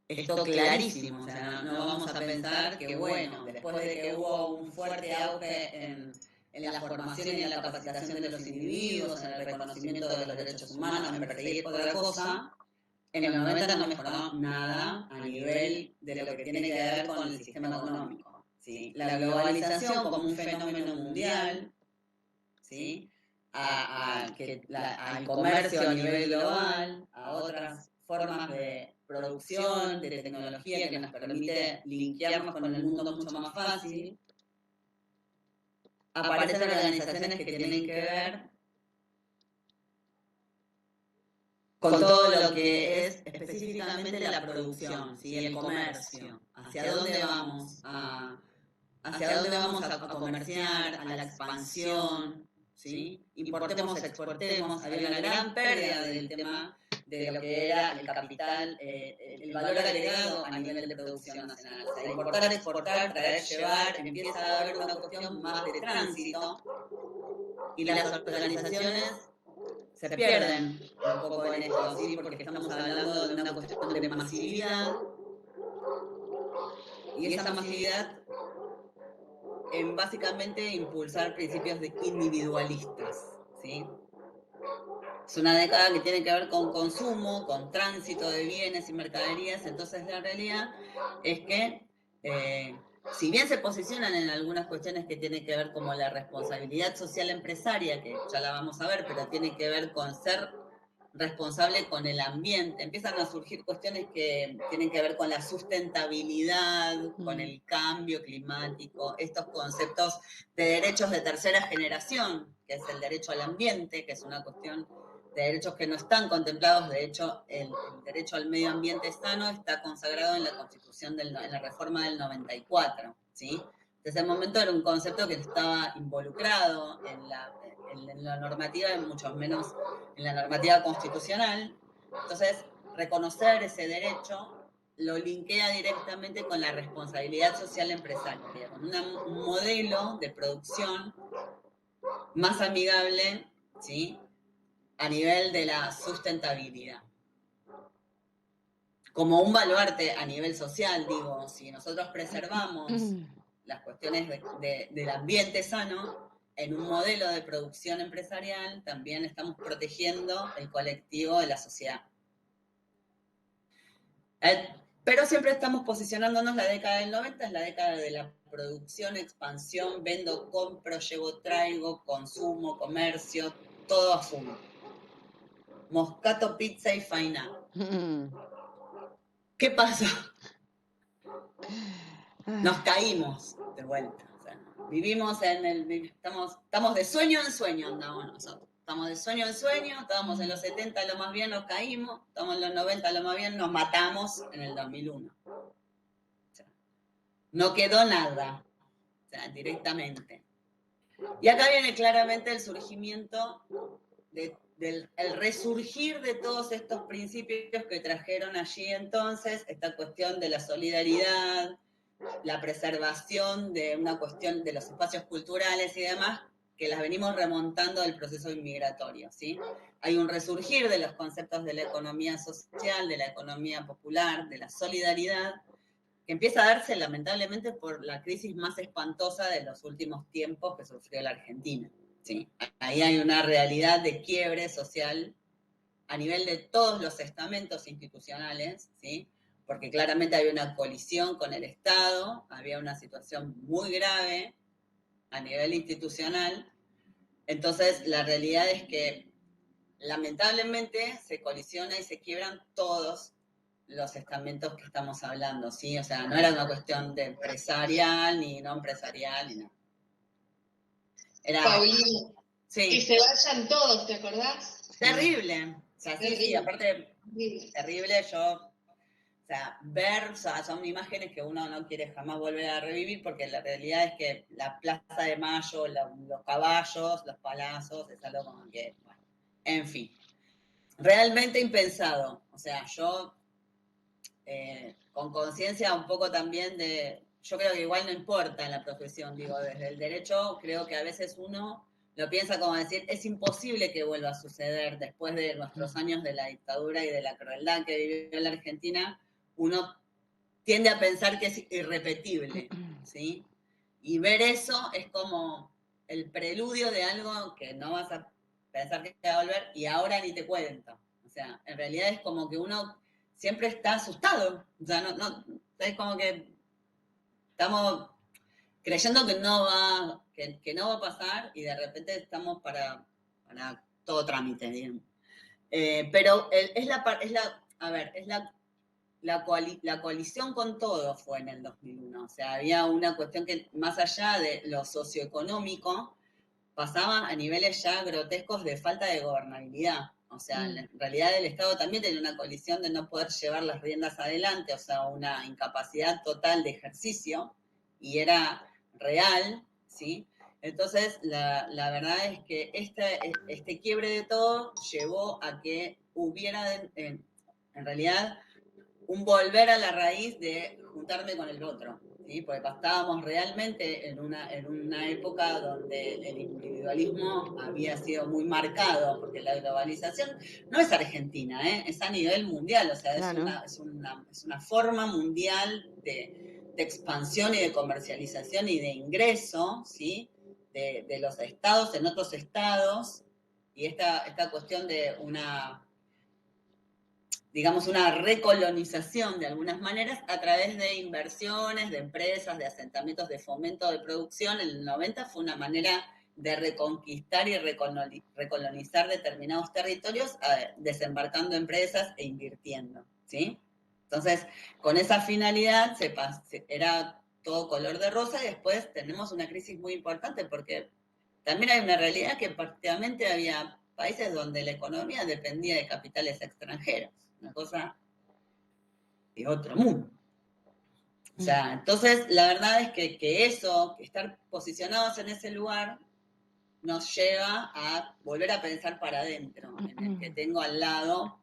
Esto clarísimo, o sea, no vamos a pensar que, bueno, después de que hubo un fuerte auge en la formación y en la capacitación de los individuos, en el reconocimiento de los derechos humanos, en perseguir otra cosa, en los 90 no mejoró nada a nivel de lo que tiene que ver con el sistema económico, ¿sí? La globalización como un fenómeno mundial, ¿sí? Al comercio a nivel global, a otras formas de producción, de tecnología que nos permite linkearnos con el mundo mucho más fácil, aparecen organizaciones que tienen que ver con todo lo que es específicamente la producción, ¿sí? El comercio, hacia dónde vamos a comerciar, a la expansión, ¿sí? Importemos, exportemos. Había una gran pérdida del tema de lo que era el capital, el valor agregado a nivel de producción nacional. O sea, importar, exportar, traer, llevar, empieza a haber una cuestión más de tránsito, y las organizaciones se pierden un poco en esto, ¿sí? Porque estamos hablando de una cuestión de masividad, y esa masividad en básicamente impulsar principios individualistas, ¿sí? Es una década que tiene que ver con consumo, con tránsito de bienes y mercaderías, entonces la realidad es que si bien se posicionan en algunas cuestiones que tienen que ver como la responsabilidad social empresaria, que ya la vamos a ver, pero tiene que ver con ser responsable con el ambiente, empiezan a surgir cuestiones que tienen que ver con la sustentabilidad, con el cambio climático, estos conceptos de derechos de tercera generación, que es el derecho al ambiente, que es una cuestión de derechos que no están contemplados. De hecho, el derecho al medio ambiente sano está consagrado en la Constitución, en la reforma del 94, ¿sí? Desde ese momento era un concepto que estaba involucrado en la normativa, y mucho menos en la normativa constitucional. Entonces, reconocer ese derecho lo linkea directamente con la responsabilidad social empresaria, con un modelo de producción más amigable, ¿sí?, a nivel de la sustentabilidad. Como un baluarte a nivel social, digo, si nosotros preservamos las cuestiones del ambiente sano, en un modelo de producción empresarial también estamos protegiendo el colectivo de la sociedad. Pero siempre estamos posicionándonos, la década del 90 es la década de la producción, expansión, vendo, compro, llevo, traigo, consumo, comercio, todo asumo. Moscato, pizza y faina. ¿Qué pasa? Nos caímos de vuelta. O sea, vivimos estamos de sueño en sueño, andamos nosotros. Estamos de sueño en sueño, estábamos en los 70 lo más bien, nos caímos, estamos en los 90 lo más bien, nos matamos en el 2001. O sea, no quedó nada, o sea, directamente. Y acá viene claramente el surgimiento el resurgir de todos estos principios que trajeron allí entonces, esta cuestión de la solidaridad, la preservación de una cuestión de los espacios culturales y demás, que las venimos remontando del proceso inmigratorio, ¿sí? Hay un resurgir de los conceptos de la economía social, de la economía popular, de la solidaridad, que empieza a darse lamentablemente por la crisis más espantosa de los últimos tiempos que sufrió la Argentina, ¿sí? Ahí hay una realidad de quiebre social a nivel de todos los estamentos institucionales, ¿sí? Porque claramente había una colisión con el Estado, había una situación muy grave a nivel institucional. Entonces, la realidad es que lamentablemente se colisiona y se quiebran todos los estamentos que estamos hablando, ¿sí? O sea, no era una cuestión de empresarial, ni no empresarial, ni nada. Era... Paulina, sí. Que se vayan todos, ¿te acordás? Terrible. O sea, terrible. Sí, aparte, terrible yo... O sea, ver, o sea, son imágenes que uno no quiere jamás volver a revivir, porque la realidad es que la Plaza de Mayo, los caballos, los palazos, es algo como que, bueno, en fin, realmente impensado. O sea, yo, con conciencia un poco también yo creo que igual no importa en la profesión, digo, desde el derecho, creo que a veces uno lo piensa como decir, es imposible que vuelva a suceder después de nuestros años de la dictadura y de la crueldad que vivió la Argentina. Uno tiende a pensar que es irrepetible, ¿sí? Y ver eso es como el preludio de algo que no vas a pensar que va a volver y ahora ni te cuento. O sea, en realidad es como que uno siempre está asustado. O sea, es como que estamos creyendo que no va, que no va a pasar y de repente estamos para todo trámite, digamos. Pero la coalición con todo fue en el 2001, o sea, había una cuestión que más allá de lo socioeconómico, pasaba a niveles ya grotescos de falta de gobernabilidad. O sea, en realidad el Estado también tenía una coalición de no poder llevar las riendas adelante, o sea, una incapacidad total de ejercicio, y era real, ¿sí? Entonces, la verdad es que este quiebre de todo llevó a que hubiera, en realidad, un volver a la raíz de juntarme con el otro, ¿sí? Porque estábamos realmente en una época donde el individualismo había sido muy marcado, porque la globalización no es argentina, es a nivel mundial, o sea, claro. es una forma mundial de de expansión y de comercialización y de ingreso, ¿sí? De los estados en otros estados, y esta cuestión de digamos, una recolonización de algunas maneras a través de inversiones, de empresas, de asentamientos de fomento de producción. En el 90 fue una manera de reconquistar y recolonizar determinados territorios, desembarcando empresas e invirtiendo, ¿sí? Entonces, con esa finalidad era todo color de rosa, y después tenemos una crisis muy importante porque también hay una realidad que prácticamente había países donde la economía dependía de capitales extranjeros, una cosa de otro mundo. O sea, entonces la verdad es que eso, que estar posicionados en ese lugar, nos lleva a volver a pensar para adentro, en el que tengo al lado,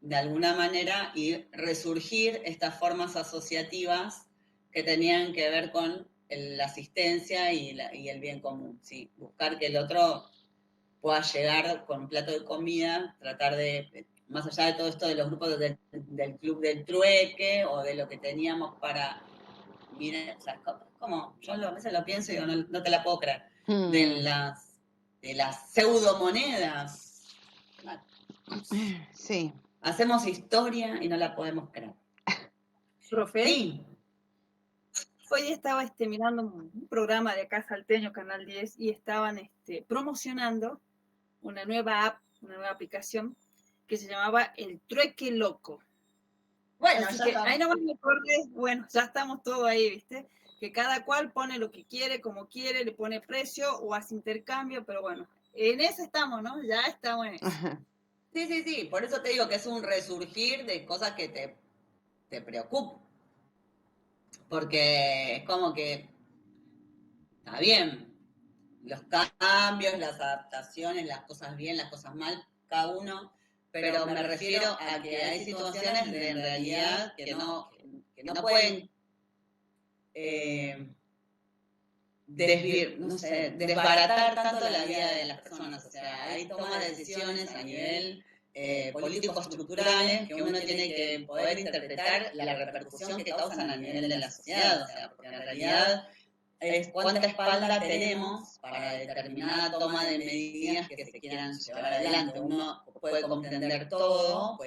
de alguna manera, y resurgir estas formas asociativas que tenían que ver con la asistencia y el bien común, ¿sí? Buscar que el otro pueda llegar con un plato de comida, tratar de, más allá de todo esto de los grupos del club del trueque, o de lo que teníamos para, miren, o sea, como yo a veces lo pienso y digo, no te la puedo creer, de las pseudomonedas. Sí. Hacemos historia y no la podemos creer. Profe, Sí. hoy estaba mirando un programa de acá salteño, Canal 10, y estaban promocionando una nueva app, una nueva aplicación que se llamaba El Trueque Loco. Bueno, así ya que estamos. ahí nomás me acordé, bueno, ya estamos todos ahí, ¿viste? Que cada cual pone lo que quiere, como quiere, le pone precio o hace intercambio, pero bueno, en eso estamos, ¿no? Ya estamos en eso. Sí, por eso te digo que es un resurgir de cosas que te preocupan. Porque es como que, está bien, los cambios, las adaptaciones, las cosas bien, las cosas mal, cada uno, pero me refiero a que hay situaciones de en realidad que no pueden desbaratar tanto la vida de las personas. O sea, hay toma de decisiones a nivel político-estructurales que uno tiene que poder interpretar la repercusión que causan a nivel de la sociedad. O sea, porque en realidad es cuánta espalda tenemos para determinada toma de medidas que se quieran llevar adelante. Uno puede comprender todo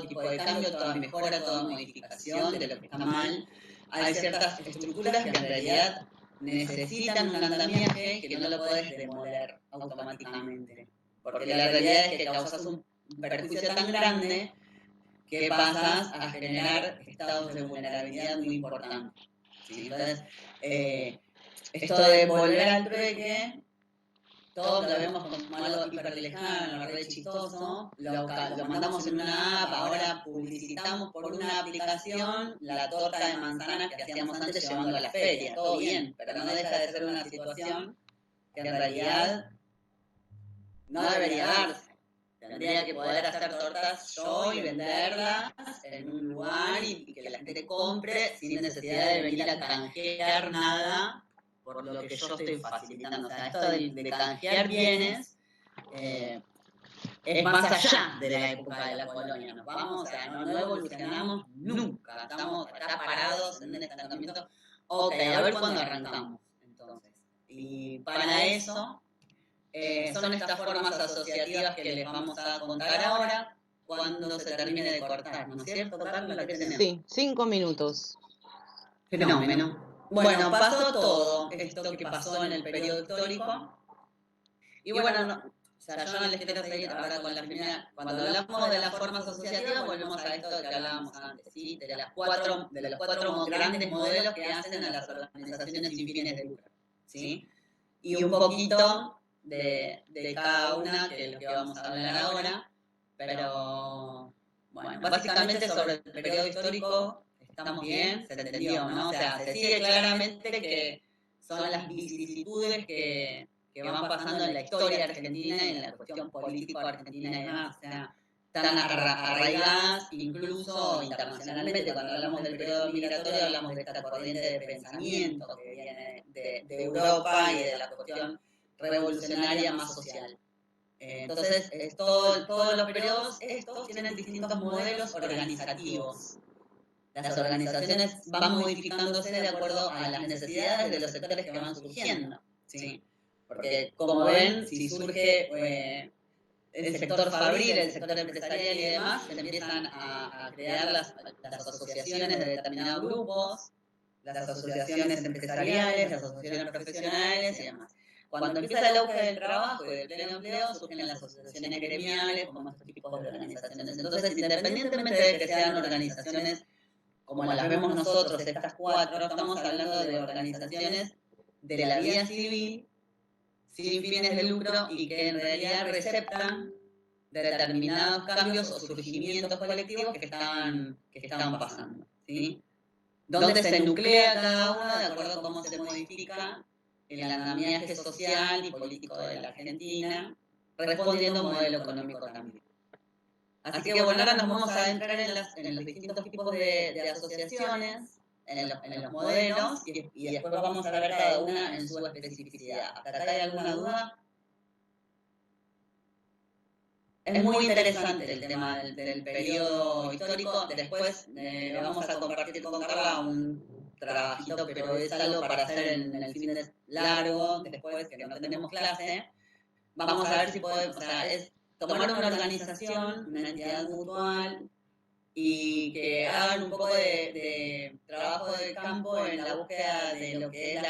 tipo de cambio, toda mejora, toda modificación de lo que está mal. Hay ciertas estructuras que en realidad necesitan un andamiaje que no lo puedes demoler automáticamente. Porque la realidad es que causas un perjuicio tan grande que pasas a generar estados de vulnerabilidad muy importantes. ¿Sí? Entonces, esto de volver al trueque, todos lo vemos como algo hiper lejano, re chistoso, lo mandamos en una app, ahora publicitamos por una aplicación la torta de manzanas que hacíamos antes llevando a la feria, todo bien, pero no deja de ser una situación que en realidad no debería darse. Tendría que poder hacer tortas yo y venderlas en un lugar y que la gente compre sin necesidad de venir a canjear nada por lo que yo estoy facilitando. O sea, esto de canjear bienes es más allá de la época de la colonia. Nos vamos, o sea, no evolucionamos nunca. Estamos acá parados en un estancamiento. Ok, a ver cuándo arrancamos. Entonces, y para eso son estas formas asociativas que les vamos a contar ahora cuando se termine de cortar, ¿no es cierto, Carlos? ¿La que tenemos? Sí, 5 minutos. Fenómeno. Bueno, pasó todo esto que pasó en el periodo histórico. Y bueno, o sea, yo no les quiero seguir ahora con la primera. Cuando hablamos de las formas asociativas, volvemos a esto que hablábamos antes, ¿sí? De los cuatro grandes modelos que hacen a las organizaciones sin fines de lucro, ¿sí? Y un poquito de cada una, que es lo que vamos a hablar ahora, pero bueno, básicamente sobre el periodo histórico estamos bien, se entendió, ¿no? O sea, se sigue claramente que son las vicisitudes que van pasando en la historia argentina y en la cuestión político-argentina y demás, o sea, están arraigadas incluso internacionalmente. Cuando hablamos del periodo migratorio hablamos de esta corriente de pensamiento que viene de Europa y de la cuestión revolucionaria más social. Entonces, todos los periodos estos tienen distintos modelos organizativos. las organizaciones van modificándose de acuerdo a las necesidades de los sectores que van surgiendo, ¿sí? Porque, como ven, si surge el sector fabril, el sector empresarial y demás, se empiezan a crear las asociaciones de determinados grupos, las asociaciones empresariales, las asociaciones profesionales y demás. Cuando empieza el auge del trabajo y del pleno empleo, surgen las asociaciones gremiales como estos tipos de organizaciones. Entonces, independientemente de que sean organizaciones como las vemos nosotros, estas cuatro, estamos hablando de organizaciones de la vida civil, sin fines de lucro y que en realidad receptan determinados cambios o surgimientos colectivos que estaban pasando, ¿sí? Donde se nuclea cada uno de acuerdo a cómo se modifica el andamiaje social y político de la Argentina, respondiendo a un modelo económico también. Así que bueno, ahora nos vamos a adentrar en los distintos tipos de asociaciones, en los modelos, y después vamos a ver cada una en su especificidad. ¿Hasta acá hay alguna duda? Es muy interesante el tema del periodo histórico. Después le vamos a compartir con Carla un trabajito, pero es algo para hacer en el fin de largo, después que no tenemos clase. Vamos a ver si podemos, o sea, es tomar una organización, una entidad mutual, y que hagan un poco de trabajo de campo en la búsqueda de lo que es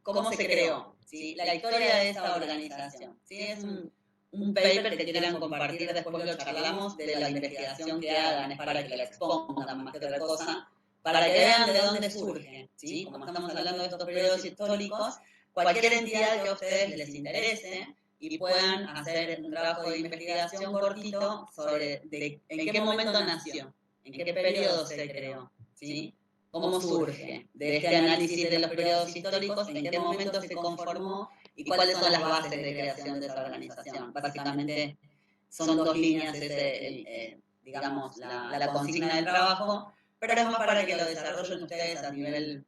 cómo se creó, ¿sí? La historia de esta organización, ¿sí? Es un paper que quieran compartir, después lo charlamos, de la investigación que hagan, es para que la expongan más que otra cosa, para que vean de dónde surge, ¿sí? Como estamos hablando de estos periodos históricos, cualquier entidad que a ustedes les interese y puedan hacer un trabajo de investigación cortito sobre en qué momento nació, en qué periodo se creó, ¿sí? Cómo surge de este análisis de los periodos históricos, en qué momento se conformó y cuáles son las bases de creación de esa organización. Básicamente son dos líneas, digamos, la consigna del trabajo, pero es más para que lo desarrollen ustedes a nivel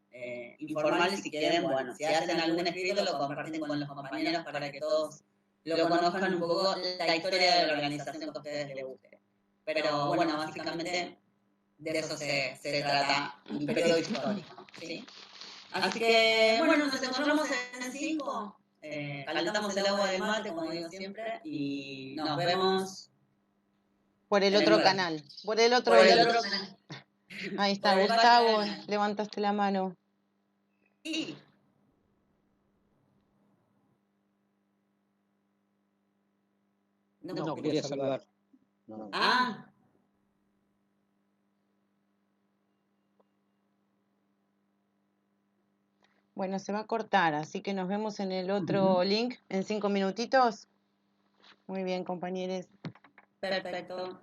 informal, si quieren, bueno, si hacen algún escrito lo comparten con los compañeros para que todos lo conozcan un poco la historia de la organización que a ustedes les guste. Pero bueno, básicamente de eso se trata un periodo histórico, ¿sí? Así que, bueno, nos encontramos en el 5, calentamos el agua del mate, como digo siempre, y nos vemos Por el en otro el canal, por el otro por el link. otro canal. Ahí está, Por el Gustavo, canal. levantaste la mano. Y No, quería saludar. No. Ah, Bueno, se va a cortar, así que nos vemos en el otro link en 5 minutitos. Muy bien, compañeros. perfecto.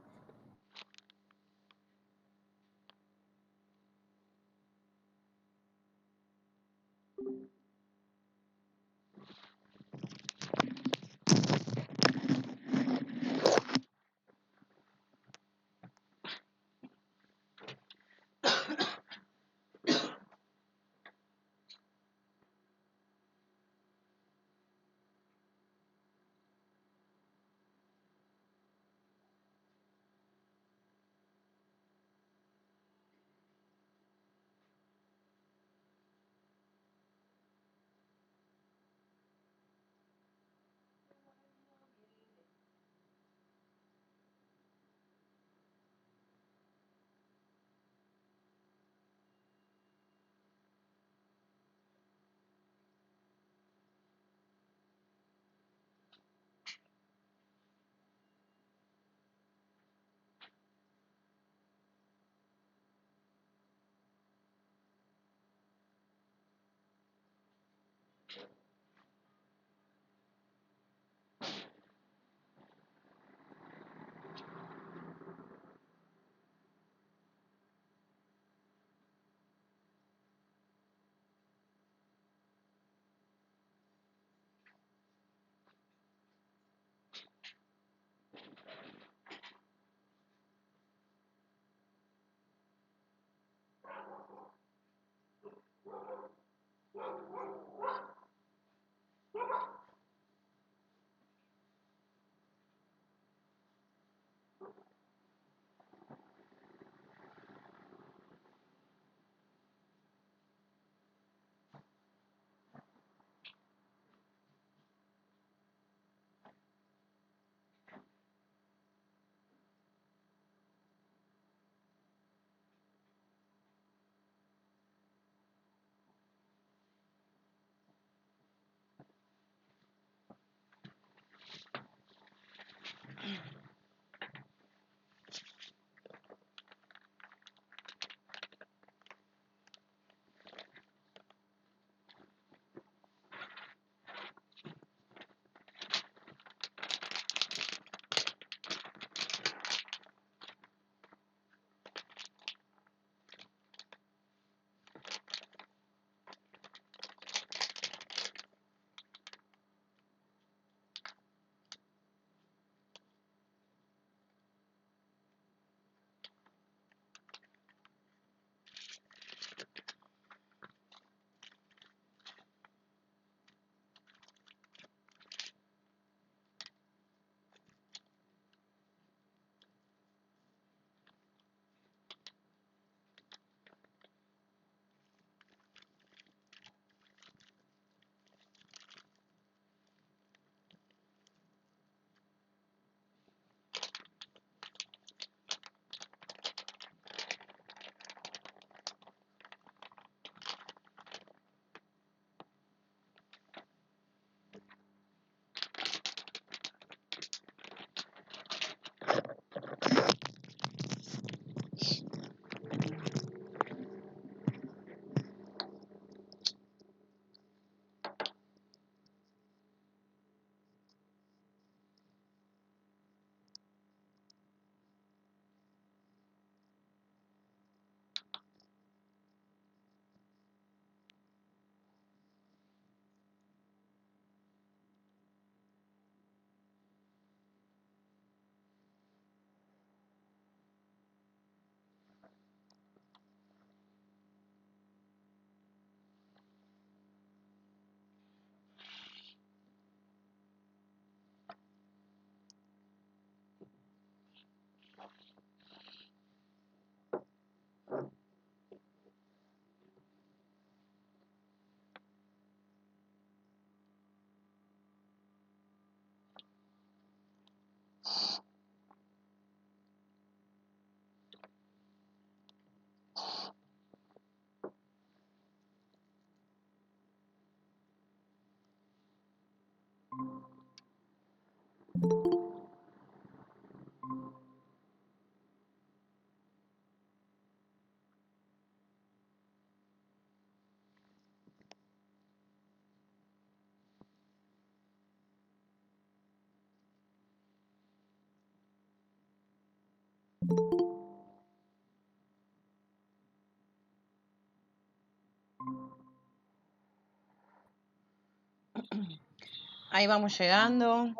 Ahí vamos llegando.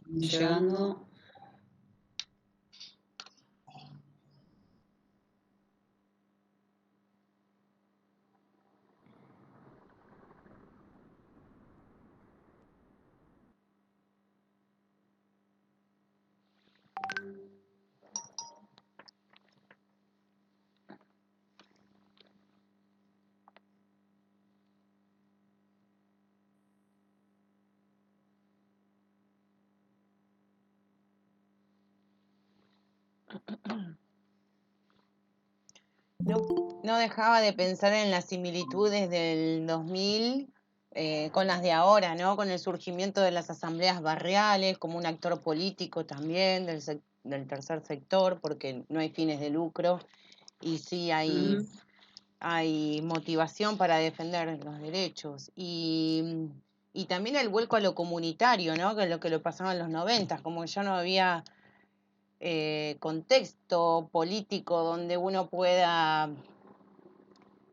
Llegando. No dejaba de pensar en las similitudes del 2000 con las de ahora, ¿no? Con el surgimiento de las asambleas barriales, como un actor político también del tercer sector, porque no hay fines de lucro y sí hay motivación para defender los derechos. Y también el vuelco a lo comunitario, ¿no? Que es lo que lo pasaba en los 90, como que ya no había contexto político donde uno pueda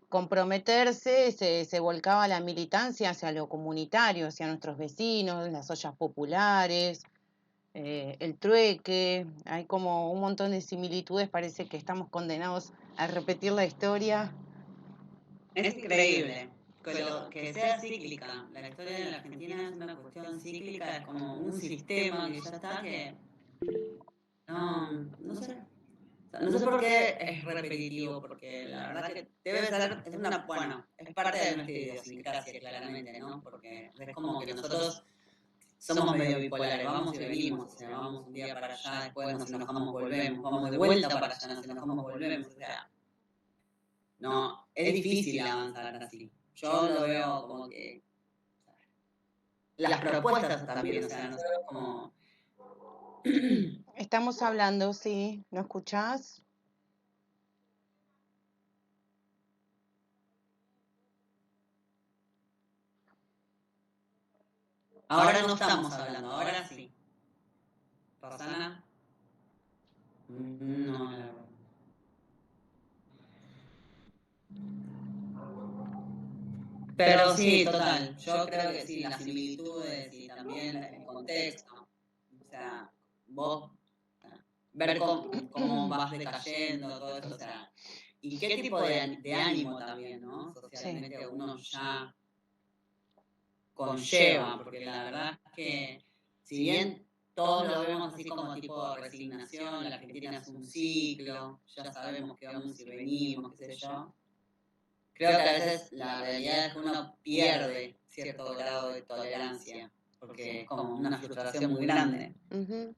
comprometerse, se volcaba la militancia hacia lo comunitario, hacia nuestros vecinos, las ollas populares, el trueque. Hay como un montón de similitudes, parece que estamos condenados a repetir la historia. Es increíble que sea cíclica. La historia de la Argentina es una cuestión cíclica, es como un sistema que ya está que no sé. No sé por qué es repetitivo, porque la verdad que debe ser, bueno, es parte de nuestra idiosincrasia, claramente, ¿no? Porque es como que nosotros somos medio bipolares, vamos y venimos, o sea, vamos un día para allá, después nos enojamos, volvemos, vamos de vuelta para allá, nos enojamos, volvemos, o sea, no, es difícil avanzar así. Yo lo veo como que las propuestas también, o sea, nosotros como... Estamos hablando, sí, ¿no escuchás? Ahora no estamos hablando, ahora sí. ¿Rosana? No, la verdad. Pero sí, total. Yo creo que sí, las similitudes y también el contexto. O sea, vos ver cómo vas decayendo, todo eso, o sea, y qué tipo de ánimo también, ¿no? Socialmente uno ya conlleva, porque la verdad es que si bien todos lo vemos así como tipo resignación, la Argentina es un ciclo, ya sabemos que vamos y venimos, qué sé yo, creo que a veces la realidad es que uno pierde cierto grado de tolerancia, porque es como una frustración muy grande. Uh-huh.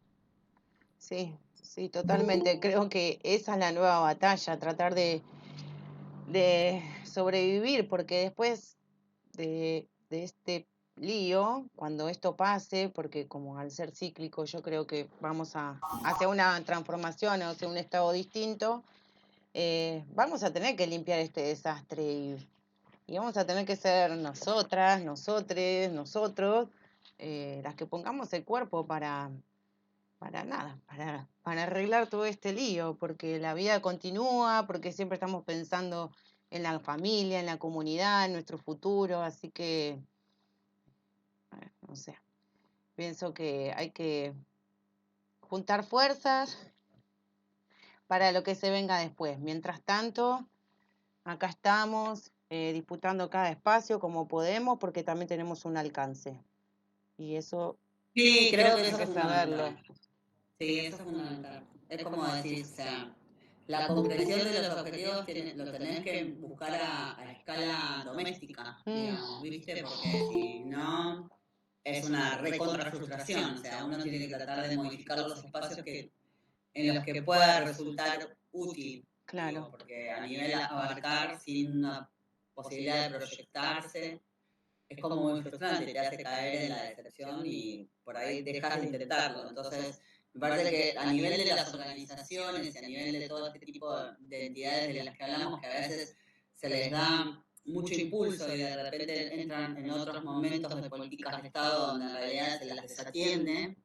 Sí, sí, totalmente. Creo que esa es la nueva batalla, tratar de sobrevivir, porque después de este lío, cuando esto pase, porque como al ser cíclico yo creo que vamos hacia una transformación, hacia un estado distinto, vamos a tener que limpiar este desastre y vamos a tener que ser nosotras, nosotres, nosotros, las que pongamos el cuerpo para nada, para arreglar todo este lío, porque la vida continúa, porque siempre estamos pensando en la familia, en la comunidad, en nuestro futuro, así que, no sé, pienso que hay que juntar fuerzas para lo que se venga después. Mientras tanto, acá estamos disputando cada espacio como podemos, porque también tenemos un alcance. Y eso Sí, creo que hay eso que es saberlo. fundamental. Sí, eso es fundamental. Es como decir, o sea, la concreción de los objetivos lo tenés que buscar a escala doméstica, digamos, ¿viste? Porque si no, es una recontra frustración. O sea, uno tiene que tratar de modificar los espacios en los que pueda resultar útil. Claro. Digo, porque a nivel abarcar sin una posibilidad de proyectarse, es como muy frustrante, te hace caer en la decepción y por ahí dejas de intentarlo. Entonces, me parece que a nivel de las organizaciones y a nivel de todo este tipo de entidades de las que hablamos, que a veces se les da mucho impulso y de repente entran en otros momentos de políticas de Estado donde en realidad se las desatiende,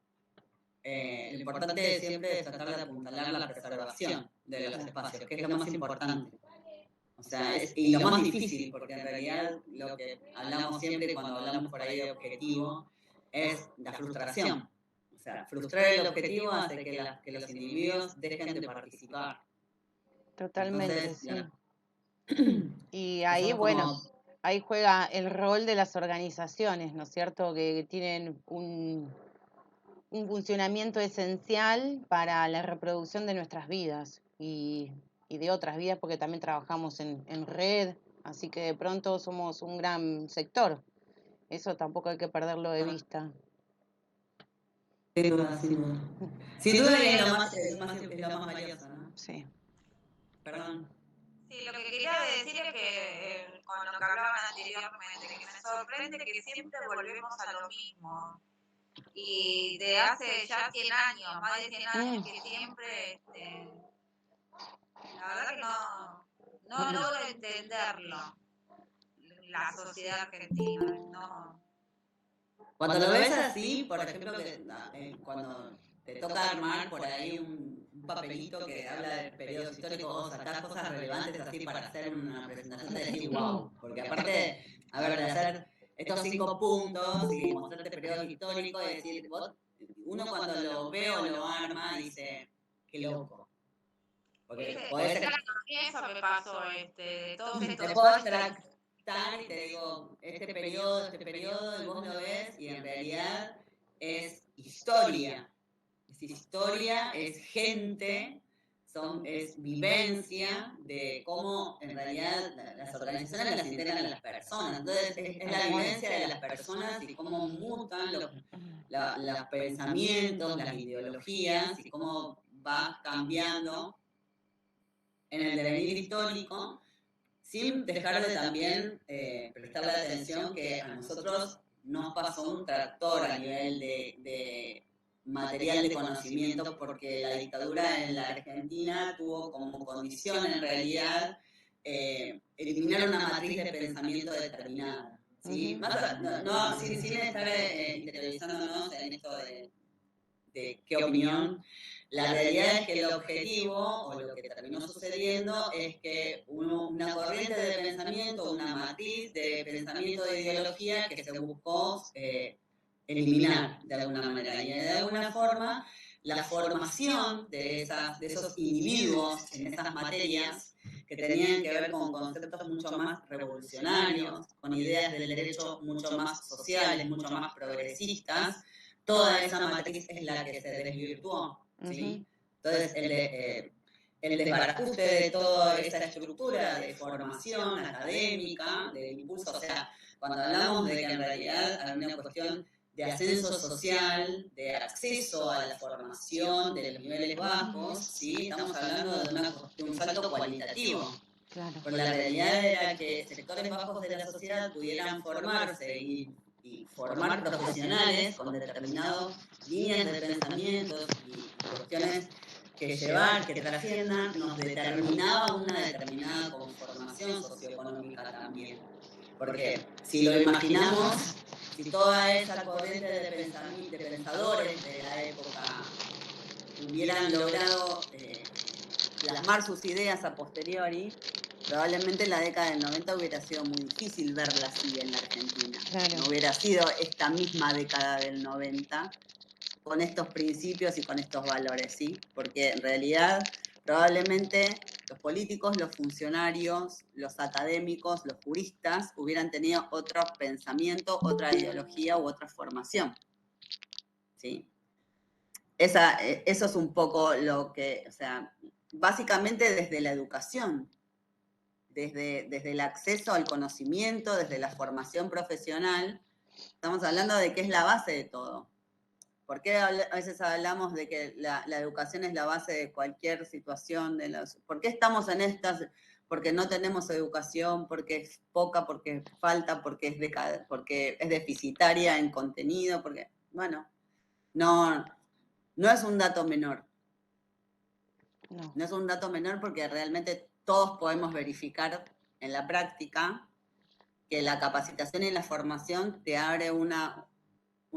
lo importante siempre es tratar de apuntalar la preservación de los espacios, que es lo más importante. O sea, y lo más difícil, porque en realidad lo que hablamos siempre cuando hablamos por ahí de objetivo es la frustración. O sea, frustrar el objetivo hace que los individuos dejen de participar. Totalmente, Entonces, sí. Y ahí, somos bueno, como, ahí juega el rol de las organizaciones, ¿no es cierto? Que tienen un funcionamiento esencial para la reproducción de nuestras vidas y de otras vidas, porque también trabajamos en red, así que de pronto somos un gran sector. Eso tampoco hay que perderlo de vista. sin duda, sin duda. Sin duda y es lo más valioso, ¿no? Sí. Perdón. Sí, lo que quería decir es que con lo que hablaban anteriormente, que me sorprende que siempre volvemos a lo mismo. Y de hace ya 100 años, más de 100 años, que siempre, la verdad que no logro entenderlo, la sociedad argentina, no. Cuando lo ves así, por ejemplo, cuando te toca armar por ahí un papelito que habla de periodos históricos o sacar cosas relevantes así para hacer una presentación, te decís wow. Porque aparte, a ver, de hacer estos 5 puntos y mostrarte periodos históricos y decir, uno cuando lo ve o lo arma dice, qué loco. Porque podés ser... Eso me pasó, de todos Te estos... puedo extractar y te digo, este periodo, y vos lo ves y en realidad es historia. Es historia, es gente, es vivencia de cómo en realidad las organizaciones las integran las personas. Entonces es la vivencia de las personas y cómo mutan los pensamientos, las ideologías y cómo va cambiando en el devenir histórico, sin dejar de también prestarle atención que a nosotros nos pasó un tractor a nivel de material de conocimiento, porque la dictadura en la Argentina tuvo como condición en realidad eliminar una matriz de pensamiento determinada. ¿Sí? Sin estar interiorizándonos en esto de qué opinión. La realidad es que el objetivo, o lo que terminó sucediendo, es que una corriente de pensamiento, una matriz de pensamiento de ideología que se buscó eliminar de alguna manera. Y de alguna forma, la formación de esos individuos en esas materias que tenían que ver con conceptos mucho más revolucionarios, con ideas del derecho mucho más sociales, mucho más progresistas, toda esa matriz es la que se desvirtuó, ¿sí? Entonces, el desbarajuste de toda esa estructura de formación académica, de impulso, o sea, cuando hablamos de que en realidad hay una cuestión de ascenso social, de acceso a la formación de los niveles bajos, ¿sí? Estamos hablando de un salto cualitativo. Claro. Pero la realidad era que sectores bajos de la sociedad pudieran formarse y formar profesionales con determinadas líneas de pensamientos y cuestiones que llevar, que trasciendan, nos determinaba una determinada conformación socioeconómica también. Porque si lo imaginamos, si toda esa corriente de pensadores de la época hubieran logrado plasmar sus ideas a posteriori, probablemente la década del 90 hubiera sido muy difícil verla así en la Argentina. Claro. No hubiera sido esta misma década del 90 con estos principios y con estos valores, ¿sí? Porque en realidad probablemente los políticos, los funcionarios, los académicos, los juristas hubieran tenido otro pensamiento, otra ideología u otra formación, ¿sí? Eso es un poco lo que, o sea, básicamente desde la educación, desde el acceso al conocimiento, desde la formación profesional, estamos hablando de que es la base de todo. ¿Por qué a veces hablamos de que la educación es la base de cualquier situación? ¿Por qué estamos en estas? Porque no tenemos educación, porque es poca, porque falta, porque es deficitaria en contenido, porque, bueno, no es un dato menor. No es un dato menor porque realmente todos podemos verificar en la práctica que la capacitación y la formación te abre un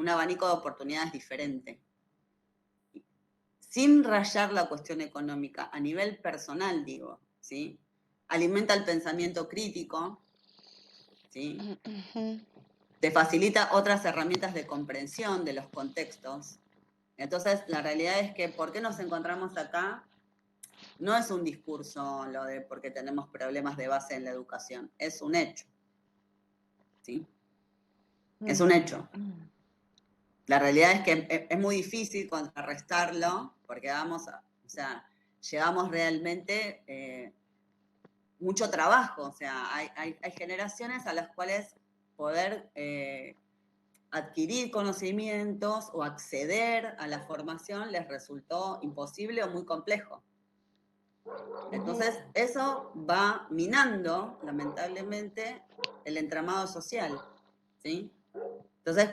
abanico de oportunidades diferente. Sin rayar la cuestión económica, a nivel personal, digo, ¿sí? alimenta el pensamiento crítico, ¿sí? Ujú. Te facilita otras herramientas de comprensión de los contextos. Entonces, la realidad es que, ¿por qué nos encontramos acá? No es un discurso lo de porque tenemos problemas de base en la educación, es un hecho, ¿sí? Es un hecho. La realidad es que es muy difícil contrarrestarlo porque llevamos realmente mucho trabajo, o sea, hay generaciones a las cuales poder adquirir conocimientos o acceder a la formación les resultó imposible o muy complejo. Entonces, eso va minando, lamentablemente, el entramado social, ¿sí? Entonces,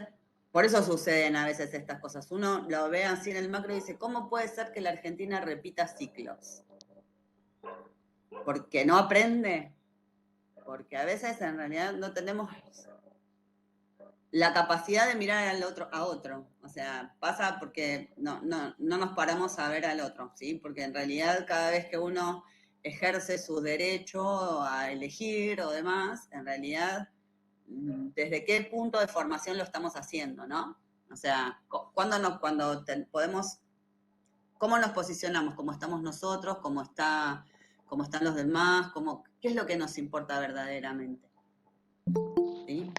por eso suceden a veces estas cosas. Uno lo ve así en el macro y dice, ¿cómo puede ser que la Argentina repita ciclos? ¿Porque no aprende? Porque a veces en realidad no tenemos la capacidad de mirar al otro, a otro. O sea, pasa porque no nos paramos a ver al otro, ¿sí? Porque en realidad cada vez que uno ejerce su derecho a elegir o demás, en realidad, ¿desde qué punto de formación lo estamos haciendo, no? O sea, podemos, ¿cómo nos posicionamos? ¿Cómo estamos nosotros? ¿Cómo están los demás? ¿Qué es lo que nos importa verdaderamente? ¿Sí?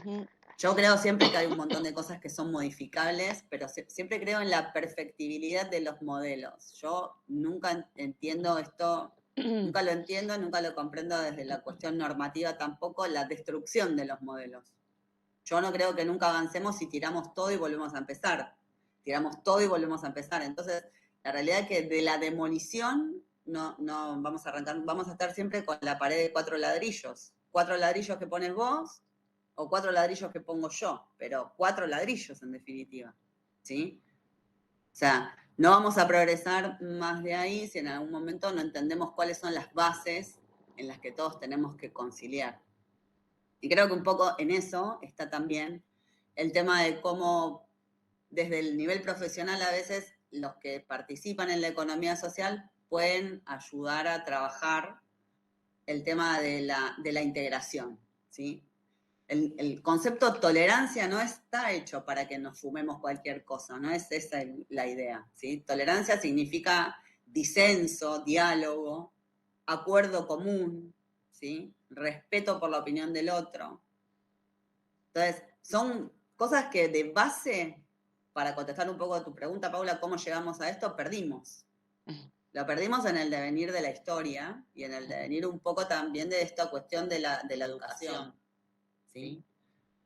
Yo creo siempre que hay un montón de cosas que son modificables, pero siempre creo en la perfectibilidad de los modelos. Yo nunca entiendo esto, nunca lo entiendo, nunca lo comprendo desde la cuestión normativa tampoco, la destrucción de los modelos. Yo no creo que nunca avancemos si tiramos todo y volvemos a empezar. Tiramos todo y volvemos a empezar. Entonces, la realidad es que de la demolición no vamos a arrancar, vamos a estar siempre con la pared de 4 ladrillos. 4 ladrillos que pones vos, o 4 ladrillos que pongo yo, pero 4 ladrillos en definitiva, ¿sí? O sea, no vamos a progresar más de ahí si en algún momento no entendemos cuáles son las bases en las que todos tenemos que conciliar. Y creo que un poco en eso está también el tema de cómo desde el nivel profesional a veces los que participan en la economía social pueden ayudar a trabajar el tema de la integración, ¿sí? El concepto tolerancia no está hecho para que nos fumemos cualquier cosa, no es esa la idea, ¿sí? Tolerancia significa disenso, diálogo, acuerdo común, ¿sí? Respeto por la opinión del otro. Entonces, son cosas que de base, para contestar un poco a tu pregunta, Paula, ¿cómo llegamos a esto? Perdimos. Lo perdimos en el devenir de la historia y en el devenir un poco también de esta cuestión de la educación. ¿Sí?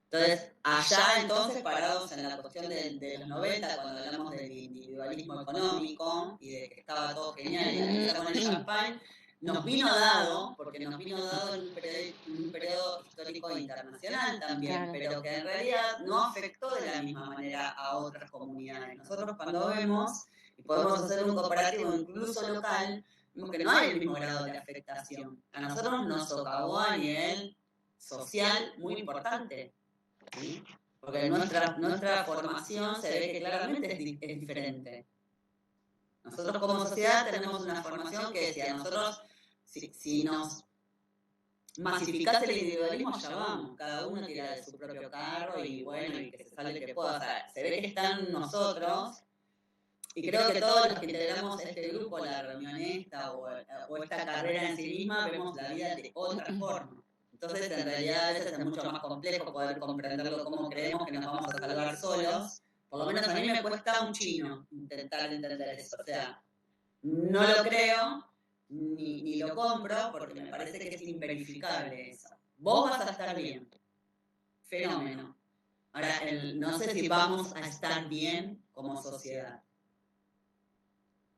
Entonces, allá entonces, parados en la cuestión de los 90, cuando hablamos del individualismo económico y de que estaba todo genial y empieza con el champagne, nos vino dado, porque nos vino dado en un periodo histórico internacional también, Claro. pero que en realidad no afectó de la misma manera a otras comunidades. Nosotros cuando vemos, y podemos hacer un comparativo incluso local, vemos que no hay el mismo grado de afectación. A nosotros nos socavó a nivel social muy importante, ¿sí? Porque nuestra formación se ve que claramente es diferente. Nosotros como sociedad tenemos una formación que si a nosotros, si nos masificase el individualismo, ya vamos, cada uno tira de su propio carro y bueno, y que se sale el que pueda. O sea, se ve que están nosotros, y creo que todos los que integramos este grupo, la reunión esta o esta carrera en sí misma, vemos la vida de otra forma. Entonces, en realidad, a veces es mucho más complejo poder comprenderlo como creemos que nos vamos a salvar solos. Por lo menos a mí me cuesta un chino intentar entender eso. O sea, no lo creo, ni lo compro, porque me parece que es inverificable eso. Vos vas a estar bien. Fenómeno. Ahora, no sé si vamos a estar bien como sociedad.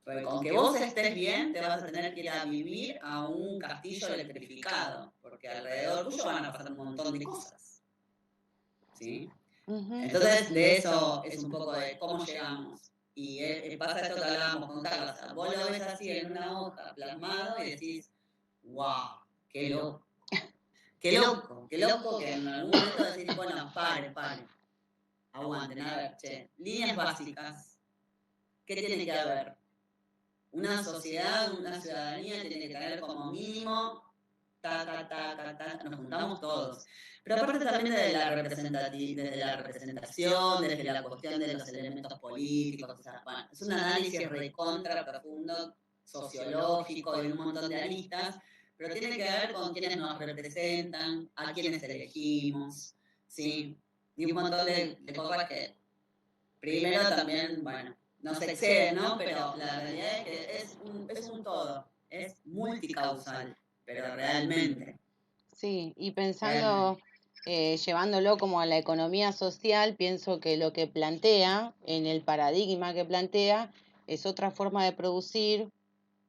Porque con que vos estés bien, te vas a tener que ir a vivir a un castillo electrificado, porque alrededor tuyo van a pasar un montón de cosas. ¿Sí? Entonces, de eso es un poco de cómo llegamos. Y pasa esto que hablábamos con Carlos. O sea, vos lo ves así en una hoja plasmado y decís, wow, qué loco. Qué loco que en algún momento decís, bueno, pare. Aguanten, a ver, líneas básicas. ¿Qué tiene que haber? Una sociedad, una ciudadanía tiene que tener como mínimo nos juntamos todos. Pero aparte también desde la representación, desde la cuestión de los elementos políticos, o sea, bueno, es un análisis recontra profundo, sociológico, de un montón de aristas, pero tiene que ver con quienes nos representan, a quienes elegimos, ¿sí? Y un montón de cosas que primero también, bueno, no se exceden, ¿no? Pero la realidad es que es un todo, es multicausal, pero realmente. Sí, y pensando, llevándolo como a la economía social, pienso que lo que plantea, en el paradigma que plantea, es otra forma de producir,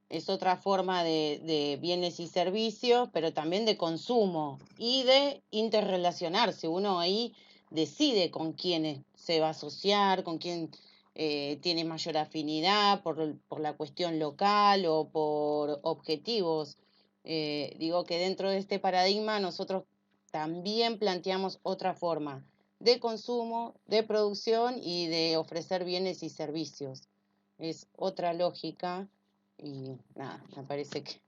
es otra forma de bienes y servicios, pero también de consumo y de interrelacionarse. Uno ahí decide con quién se va a asociar, con quién tiene mayor afinidad por la cuestión local o por objetivos. Digo que dentro de este paradigma nosotros también planteamos otra forma de consumo, de producción y de ofrecer bienes y servicios. Es otra lógica y nada, me parece que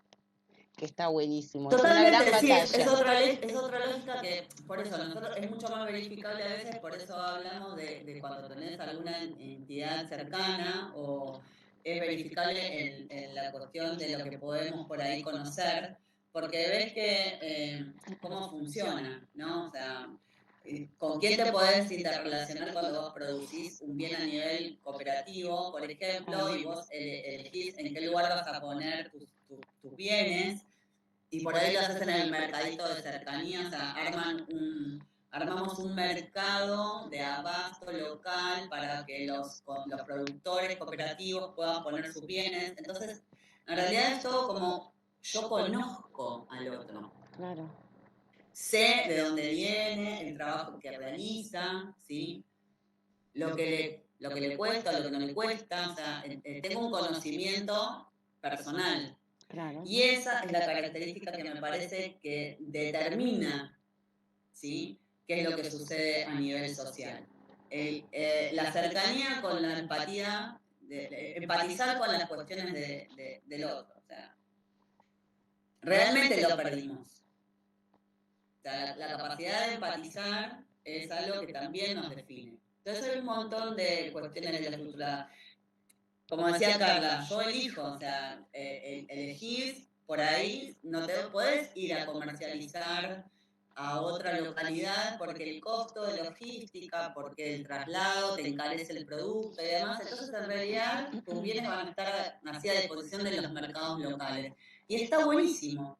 está buenísimo. Es una gran Totalmente, sí, es batalla. otra lógica que, por eso, nosotros es mucho más verificable a veces, por eso hablamos de cuando tenés alguna entidad cercana o es verificable en la cuestión de lo que podemos por ahí conocer, porque ves que cómo funciona, ¿no? O sea, con quién te podés interrelacionar cuando vos producís un bien a nivel cooperativo, por ejemplo, y vos elegís en qué lugar vas a poner tus bienes, y por ahí lo haces en el mercadito de cercanía, o sea, armamos un mercado de abasto local para que los productores cooperativos puedan poner sus bienes. Entonces, en realidad es todo como yo conozco al otro. Claro. Sé de dónde viene, el trabajo que realiza, ¿sí? Lo que le cuesta, lo que no le cuesta, o sea, tengo un conocimiento personal. Claro. Y esa es la característica que me parece que determina, ¿sí?, qué es lo que sucede a nivel social. La cercanía con la empatía, empatizar con las cuestiones del otro. O sea, realmente lo perdimos. O sea, la capacidad de empatizar es algo que también nos define. Entonces hay un montón de cuestiones de la estructura. Como decía Carla, yo elijo, o sea, elegís por ahí, no te podés ir a comercializar a otra localidad porque el costo de logística, porque el traslado te encarece el producto y demás. Entonces, en realidad, tus bienes van a estar así a disposición de los mercados locales. Y está buenísimo.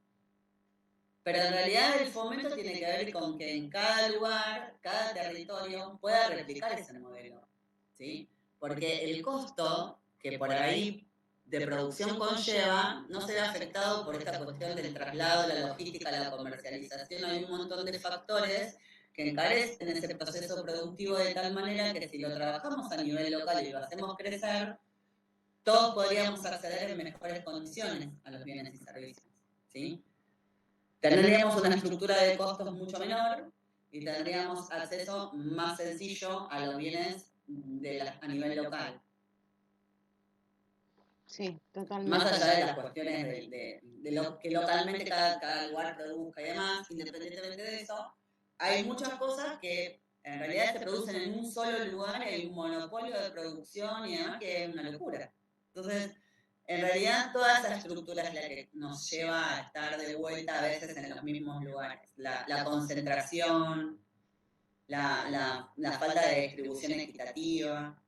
Pero en realidad el fomento tiene que ver con que en cada lugar, cada territorio pueda replicar ese modelo, ¿sí? Porque el costo que por ahí de producción conlleva no se ve afectado por esta cuestión del traslado, la logística, la comercialización. Hay un montón de factores que encarecen ese proceso productivo de tal manera que si lo trabajamos a nivel local y lo hacemos crecer, todos podríamos acceder en mejores condiciones a los bienes y servicios, ¿sí? Tendríamos una estructura de costos mucho menor y tendríamos acceso más sencillo a los bienes a nivel local. Sí, totalmente. Más allá de las cuestiones de lo que localmente cada lugar produzca y demás, independientemente de eso, hay muchas cosas que en realidad se producen en un solo lugar y hay un monopolio de producción y demás que es una locura. Entonces, en realidad toda esa estructura es la que nos lleva a estar de vuelta a veces en los mismos lugares. La concentración, la falta de distribución equitativa.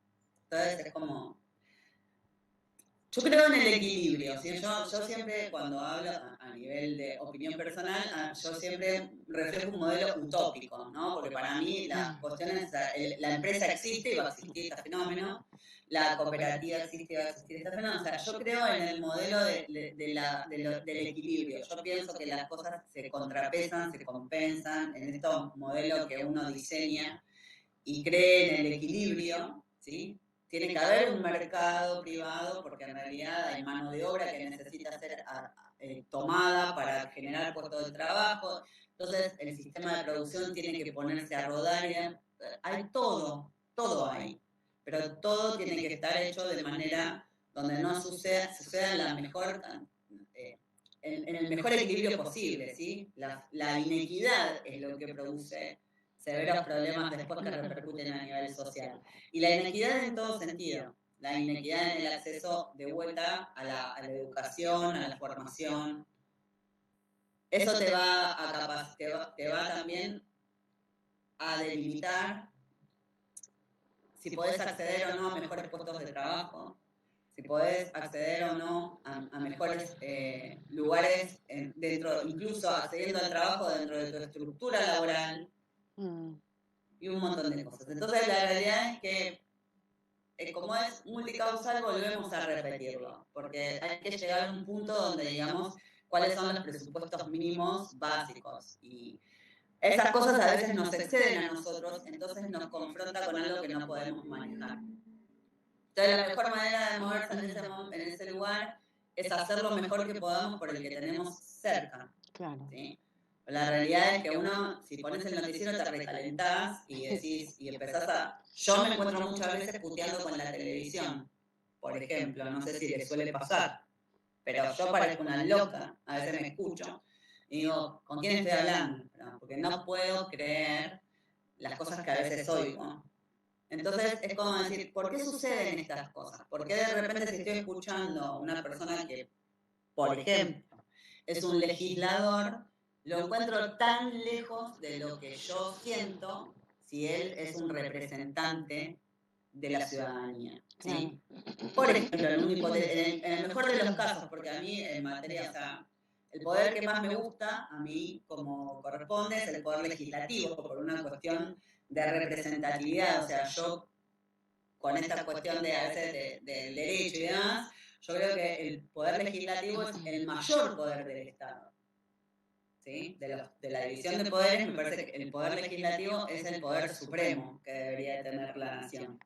Entonces es como... Yo creo en el equilibrio, ¿sí? Yo siempre cuando hablo a nivel de opinión personal, yo siempre reflejo un modelo utópico, ¿no? Porque para mí las cuestiones, la empresa existe y va a existir este fenómeno, la cooperativa existe y va a existir este fenómeno. O sea, yo creo en el modelo del equilibrio. Yo pienso que las cosas se contrapesan, se compensan en estos modelos que uno diseña y cree en el equilibrio, ¿sí? Tiene que haber un mercado privado porque en realidad hay mano de obra que necesita ser tomada para generar puestos de trabajo. Entonces el sistema de producción tiene que ponerse a rodar. Hay todo hay. Pero todo tiene que estar hecho de manera donde no suceda la mejor, en el mejor equilibrio posible, ¿sí? La inequidad es lo que produce severos problemas después que repercuten a nivel social. Y la inequidad en todo sentido. La inequidad en el acceso de vuelta a la educación, a la formación. Eso te va también a delimitar si podés acceder o no a mejores puestos de trabajo, si podés acceder o no a mejores lugares incluso accediendo al trabajo dentro de tu estructura laboral y un montón de cosas. Entonces la realidad es que como es multicausal volvemos a repetirlo, porque hay que llegar a un punto donde digamos cuáles son los presupuestos mínimos básicos y esas cosas a veces nos exceden a nosotros, entonces nos confronta con algo que no podemos manejar. Entonces la mejor manera de moverse en ese lugar es hacer lo mejor que podamos por el que tenemos cerca. Claro. ¿Sí? La realidad es que uno, si pones el noticiero, te recalentás y decís, y empezás a... Yo me encuentro muchas veces puteando con la televisión, por ejemplo, no sé si les suele pasar, pero yo parezco una loca, a veces me escucho, y digo, ¿con quién estoy hablando? Porque no puedo creer las cosas que a veces oigo. Entonces es como decir, ¿por qué suceden estas cosas? ¿Por qué de repente si estoy escuchando a una persona que, por ejemplo, es un legislador, lo encuentro tan lejos de lo que yo siento si él es un representante de la ciudadanía? ¿Sí? Por ejemplo, en el mejor de los casos, porque a mí en materia, o sea, el poder que más me gusta, a mí como corresponde, es el poder legislativo, por una cuestión de representatividad, o sea, yo con esta cuestión de a veces del derecho y demás, yo creo que el poder legislativo es el mayor poder del Estado. ¿Sí? De la división de poderes, me parece que el poder legislativo es el poder supremo que debería tener la nación,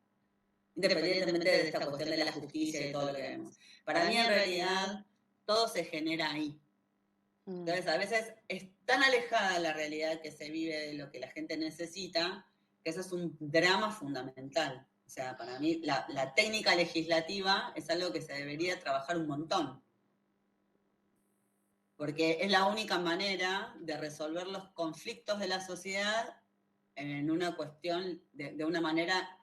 independientemente de esta cuestión de la justicia y todo lo que vemos. Para mí, en realidad, todo se genera ahí. Entonces, a veces es tan alejada la realidad que se vive de lo que la gente necesita, que eso es un drama fundamental. O sea, para mí, la técnica legislativa es algo que se debería trabajar un montón. Porque es la única manera de resolver los conflictos de la sociedad en una cuestión, de una manera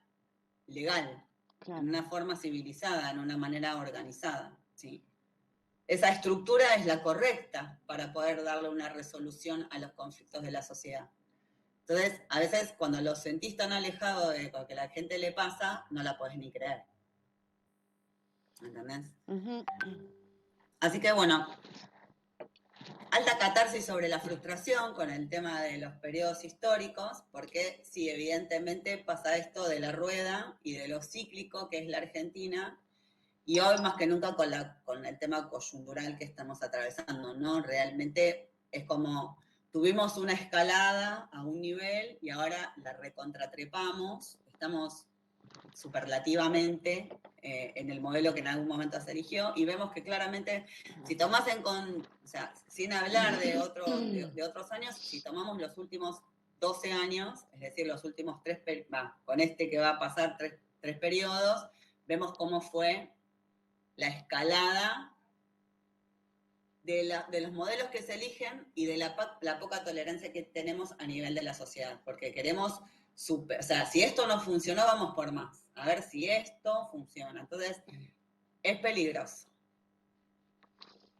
legal, claro, en una forma civilizada, en una manera organizada, ¿sí? Esa estructura es la correcta para poder darle una resolución a los conflictos de la sociedad. Entonces, a veces cuando lo sentís tan alejado de lo que a la gente le pasa, no la podés ni creer. ¿Entendés? Así que bueno, alta catarsis sobre la frustración con el tema de los periodos históricos, porque sí, evidentemente pasa esto de la rueda y de lo cíclico que es la Argentina, y hoy más que nunca con el tema coyuntural que estamos atravesando, ¿no? Realmente es como tuvimos una escalada a un nivel y ahora la recontratrepamos, estamos superlativamente en el modelo que en algún momento se eligió y vemos que claramente, si tomás o sea, sin hablar de otros años, si tomamos los últimos 12 años, es decir, los últimos con este que va a pasar tres periodos, vemos cómo fue la escalada de los modelos que se eligen y de la poca tolerancia que tenemos a nivel de la sociedad, porque queremos, o sea, si esto no funcionó, vamos por más, a ver si esto funciona. Entonces, es peligroso.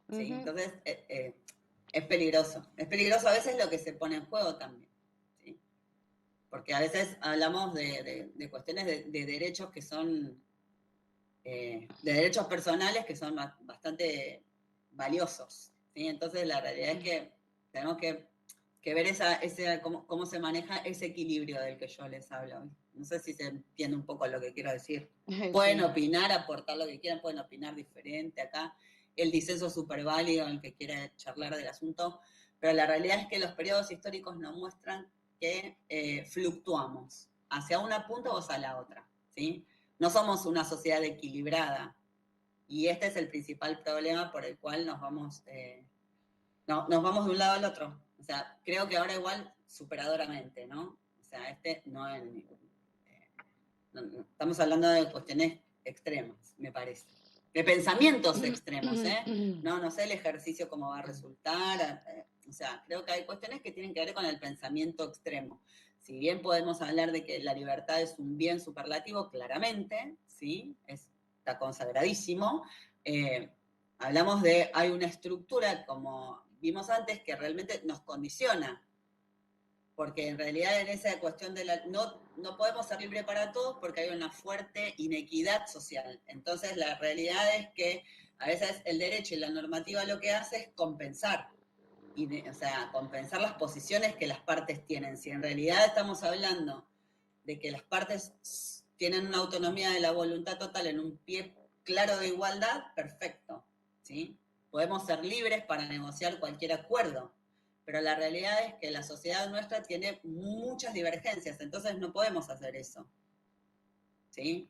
¿Sí? Entonces, es peligroso. Es peligroso a veces lo que se pone en juego también. ¿Sí? Porque a veces hablamos de cuestiones de derechos que son, de derechos personales que son bastante valiosos, ¿sí? Entonces la realidad es que tenemos que ver cómo se maneja ese equilibrio del que yo les hablo. No sé si se entiende un poco lo que quiero decir. Pueden opinar, aportar lo que quieran, pueden opinar diferente acá. El disenso es súper válido, el que quiera charlar del asunto, pero la realidad es que los periodos históricos nos muestran que fluctuamos hacia una punta o hacia la otra, ¿sí? No somos una sociedad equilibrada. Y este es el principal problema por el cual nos vamos de un lado al otro. O sea, creo que ahora igual superadoramente, ¿no? O sea, no es... estamos hablando de cuestiones extremas, me parece. de pensamientos extremos, ¿eh? No sé el ejercicio cómo va a resultar, o sea, creo que hay cuestiones que tienen que ver con el pensamiento extremo. Si bien podemos hablar de que la libertad es un bien superlativo, claramente, ¿sí? Está consagradísimo. Hablamos de, hay una estructura, como vimos antes, que realmente nos condiciona, porque en realidad en esa cuestión de no podemos ser libres para todos porque hay una fuerte inequidad social. Entonces la realidad es que a veces el derecho y la normativa lo que hace es compensar, o sea, compensar las posiciones que las partes tienen. Si en realidad estamos hablando de que las partes tienen una autonomía de la voluntad total en un pie claro de igualdad, perfecto, ¿sí? Podemos ser libres para negociar cualquier acuerdo, pero la realidad es que la sociedad nuestra tiene muchas divergencias, entonces no podemos hacer eso, ¿sí?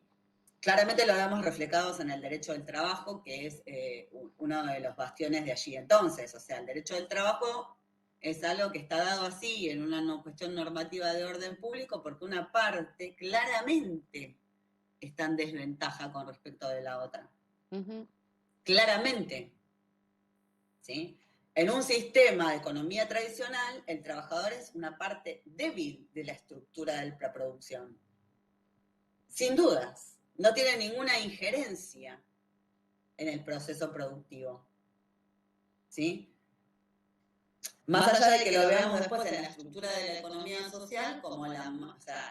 Claramente lo vemos reflejados en el derecho del trabajo, que es uno de los bastiones de allí entonces. O sea, el derecho del trabajo es algo que está dado así en una cuestión normativa de orden público porque una parte claramente está en desventaja con respecto de la otra. Claramente. ¿Sí? En un sistema de economía tradicional, el trabajador es una parte débil de la estructura de la producción. Sin dudas. No tiene ninguna injerencia en el proceso productivo. ¿Sí? Más allá de que lo veamos después en la estructura de la economía social como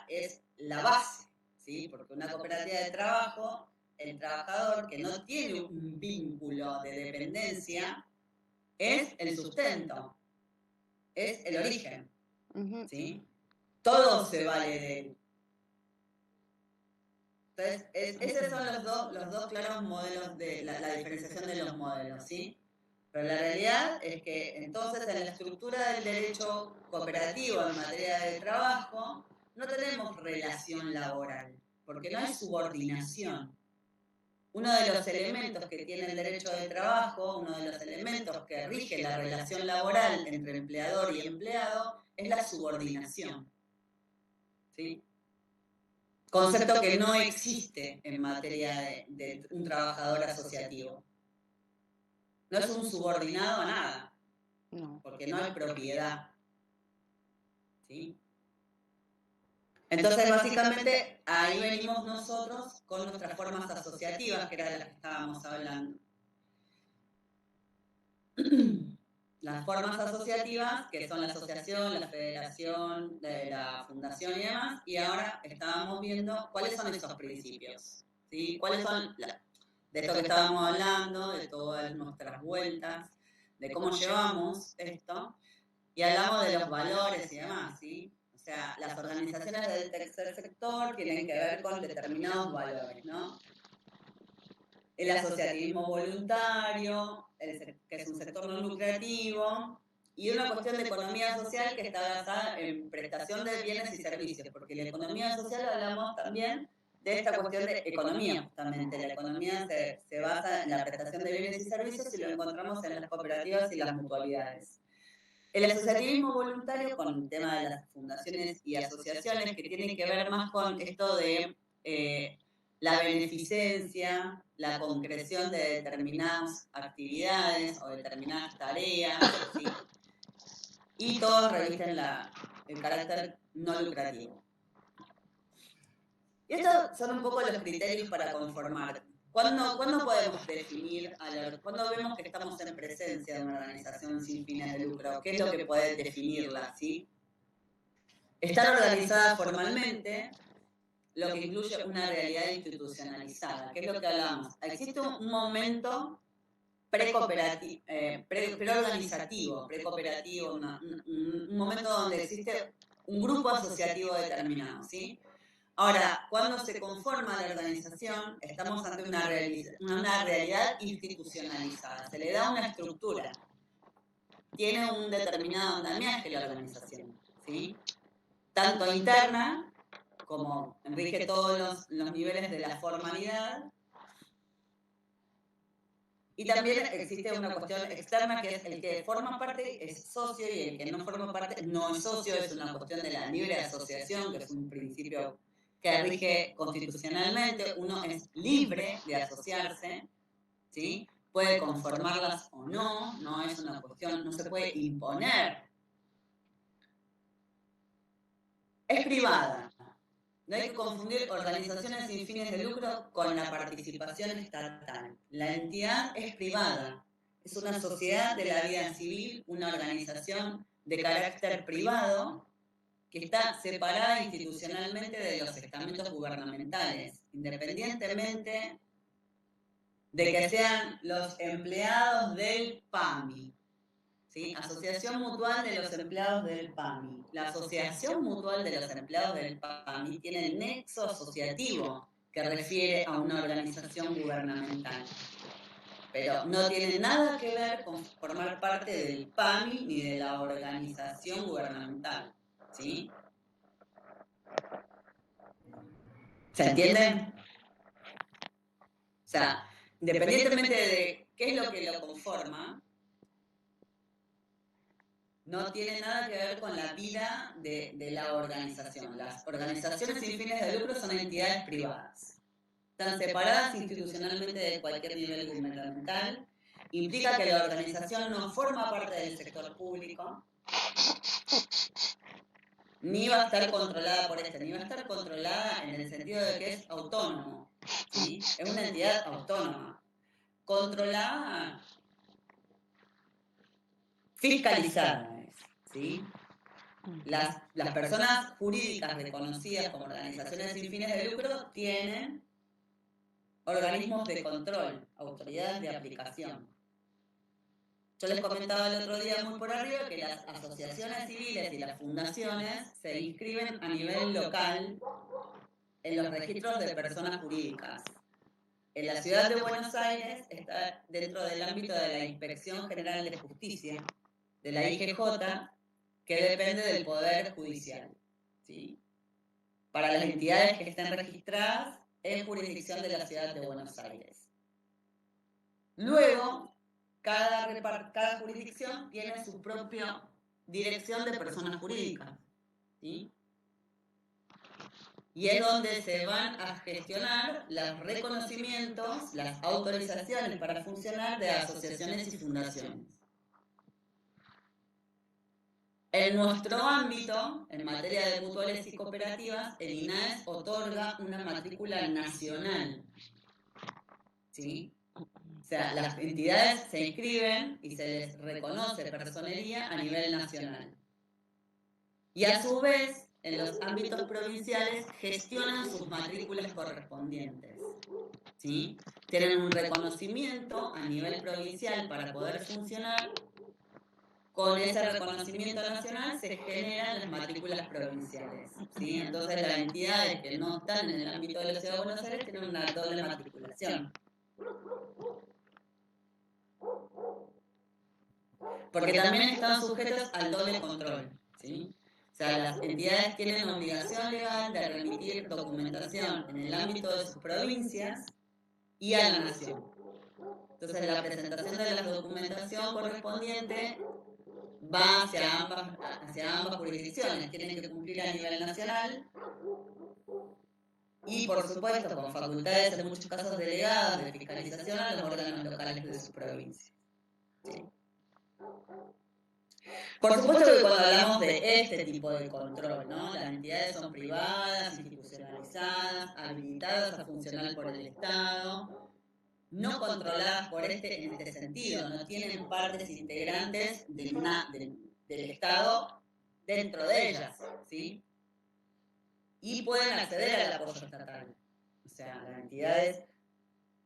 es la base, ¿sí? Porque una cooperativa de trabajo, el trabajador que no tiene un vínculo de dependencia, es el sustento, es el origen, ¿sí? Todo se vale de él. Entonces, esos son los dos claros modelos de la diferenciación de los modelos, ¿sí? Pero la realidad es que entonces en la estructura del derecho cooperativo en materia de trabajo no tenemos relación laboral, porque no hay subordinación. Uno de los elementos que tiene el derecho del trabajo, uno de los elementos que rige la relación laboral entre empleador y empleado, es la subordinación, ¿sí? Concepto que no existe en materia de un trabajador asociativo. No es un subordinado a nada, porque no hay propiedad, ¿sí? Entonces, básicamente, ahí venimos nosotros con nuestras formas asociativas, que era de las que estábamos hablando. Las formas asociativas, que son la asociación, la federación, la fundación y demás, y ahora estábamos viendo cuáles son esos principios, ¿sí? Cuáles son, de esto que estábamos hablando, de todas nuestras vueltas, de cómo llevamos esto, y hablamos de los valores y demás, ¿sí? O sea, las organizaciones del tercer sector tienen que ver con determinados valores, ¿no? El asociativismo voluntario, que es un sector no lucrativo, y una cuestión de economía social que está basada en prestación de bienes y servicios, porque la economía social hablamos también de esta cuestión de economía, justamente. La economía se basa en la prestación de bienes y servicios y lo encontramos en las cooperativas y las mutualidades. El asociativismo voluntario, con el tema de las fundaciones y asociaciones, que tienen que ver más con esto de la beneficencia, la concreción de determinadas actividades o determinadas tareas, ¿sí? Y todos revisten el carácter no lucrativo. Y estos son un poco los criterios para conformar. ¿Cuándo podemos definir, cuándo vemos que estamos en presencia de una organización sin fines de lucro? ¿Qué es lo que puede definirla? ¿Sí? Estar organizada formalmente, lo que incluye una realidad institucionalizada, que es lo que hablamos. Existe un momento preorganizativo, precooperativo, un momento donde existe un grupo asociativo determinado, ¿sí? Ahora, cuando se conforma la organización, estamos ante una realidad institucionalizada, se le da una estructura, tiene un determinado andamiaje la organización, ¿sí? Tanto interna, como rige todos los niveles de la formalidad, y también existe una cuestión externa que es el que forma parte es socio y el que no forma parte no es socio, es una cuestión de la libre asociación, que es un principio que rige constitucionalmente. Uno es libre de asociarse, ¿sí? Puede conformarlas o no, no es una cuestión, no se puede imponer. Es privada. No hay que confundir organizaciones sin fines de lucro con la participación estatal. La entidad es privada. Es una sociedad de la vida civil, una organización de carácter privado que está separada institucionalmente de los estamentos gubernamentales, independientemente de que sean los empleados del PAMI. ¿Sí? Asociación Mutual de los Empleados del PAMI. La Asociación Mutual de los Empleados del PAMI tiene el nexo asociativo que refiere a una organización gubernamental. Pero no tiene nada que ver con formar parte del PAMI ni de la organización gubernamental. ¿Sí? ¿Se entiende? O sea, independientemente de qué es lo que lo conforma, no tiene nada que ver con la vida de la organización. Las organizaciones sin fines de lucro son entidades privadas. Están separadas institucionalmente de cualquier nivel gubernamental. Implica que la organización no forma parte del sector público, ni va a estar controlada por este, ni va a estar controlada en el sentido de que es autónomo. ¿Sí? Es una entidad autónoma. Controlada, fiscalizada. ¿Sí? Las personas jurídicas reconocidas como organizaciones sin fines de lucro tienen organismos de control, autoridades de aplicación. Yo les comentaba el otro día muy por arriba que las asociaciones civiles y las fundaciones se inscriben a nivel local en los registros de personas jurídicas. En la ciudad de Buenos Aires está dentro del ámbito de la Inspección General de Justicia, de la IGJ, que depende del Poder Judicial. ¿Sí? Para las entidades que estén registradas en jurisdicción de la ciudad de Buenos Aires. Luego, cada jurisdicción tiene su propia dirección de personas jurídicas. ¿Sí? Y es donde se van a gestionar los reconocimientos, las autorizaciones para funcionar de asociaciones y fundaciones. En nuestro ámbito, en materia de mutuales y cooperativas, el INAES otorga una matrícula nacional. ¿Sí? O sea, las entidades se inscriben y se les reconoce personería a nivel nacional. Y a su vez, en los ámbitos provinciales, gestionan sus matrículas correspondientes. ¿Sí? Tienen un reconocimiento a nivel provincial para poder funcionar. Con ese reconocimiento nacional se generan las matrículas provinciales. ¿Sí? Entonces las entidades que no están en el ámbito de la Ciudad de Buenos Aires tienen una doble matriculación. Porque también están sujetos al doble control. ¿Sí? O sea, las entidades tienen obligación legal de remitir documentación en el ámbito de sus provincias y a la nación. Entonces la presentación de la documentación correspondiente va hacia ambas jurisdicciones, tienen que cumplir a nivel nacional y, por supuesto, con facultades en muchos casos delegadas de fiscalización a los órganos locales de su provincia. ¿Sí? Por supuesto que cuando hablamos de este tipo de control, ¿no? Las entidades son privadas, institucionalizadas, habilitadas a funcionar por el Estado, no controladas por este en este sentido, no tienen partes integrantes del Estado dentro de ellas, ¿sí? Y pueden acceder al apoyo estatal. O sea, las entidades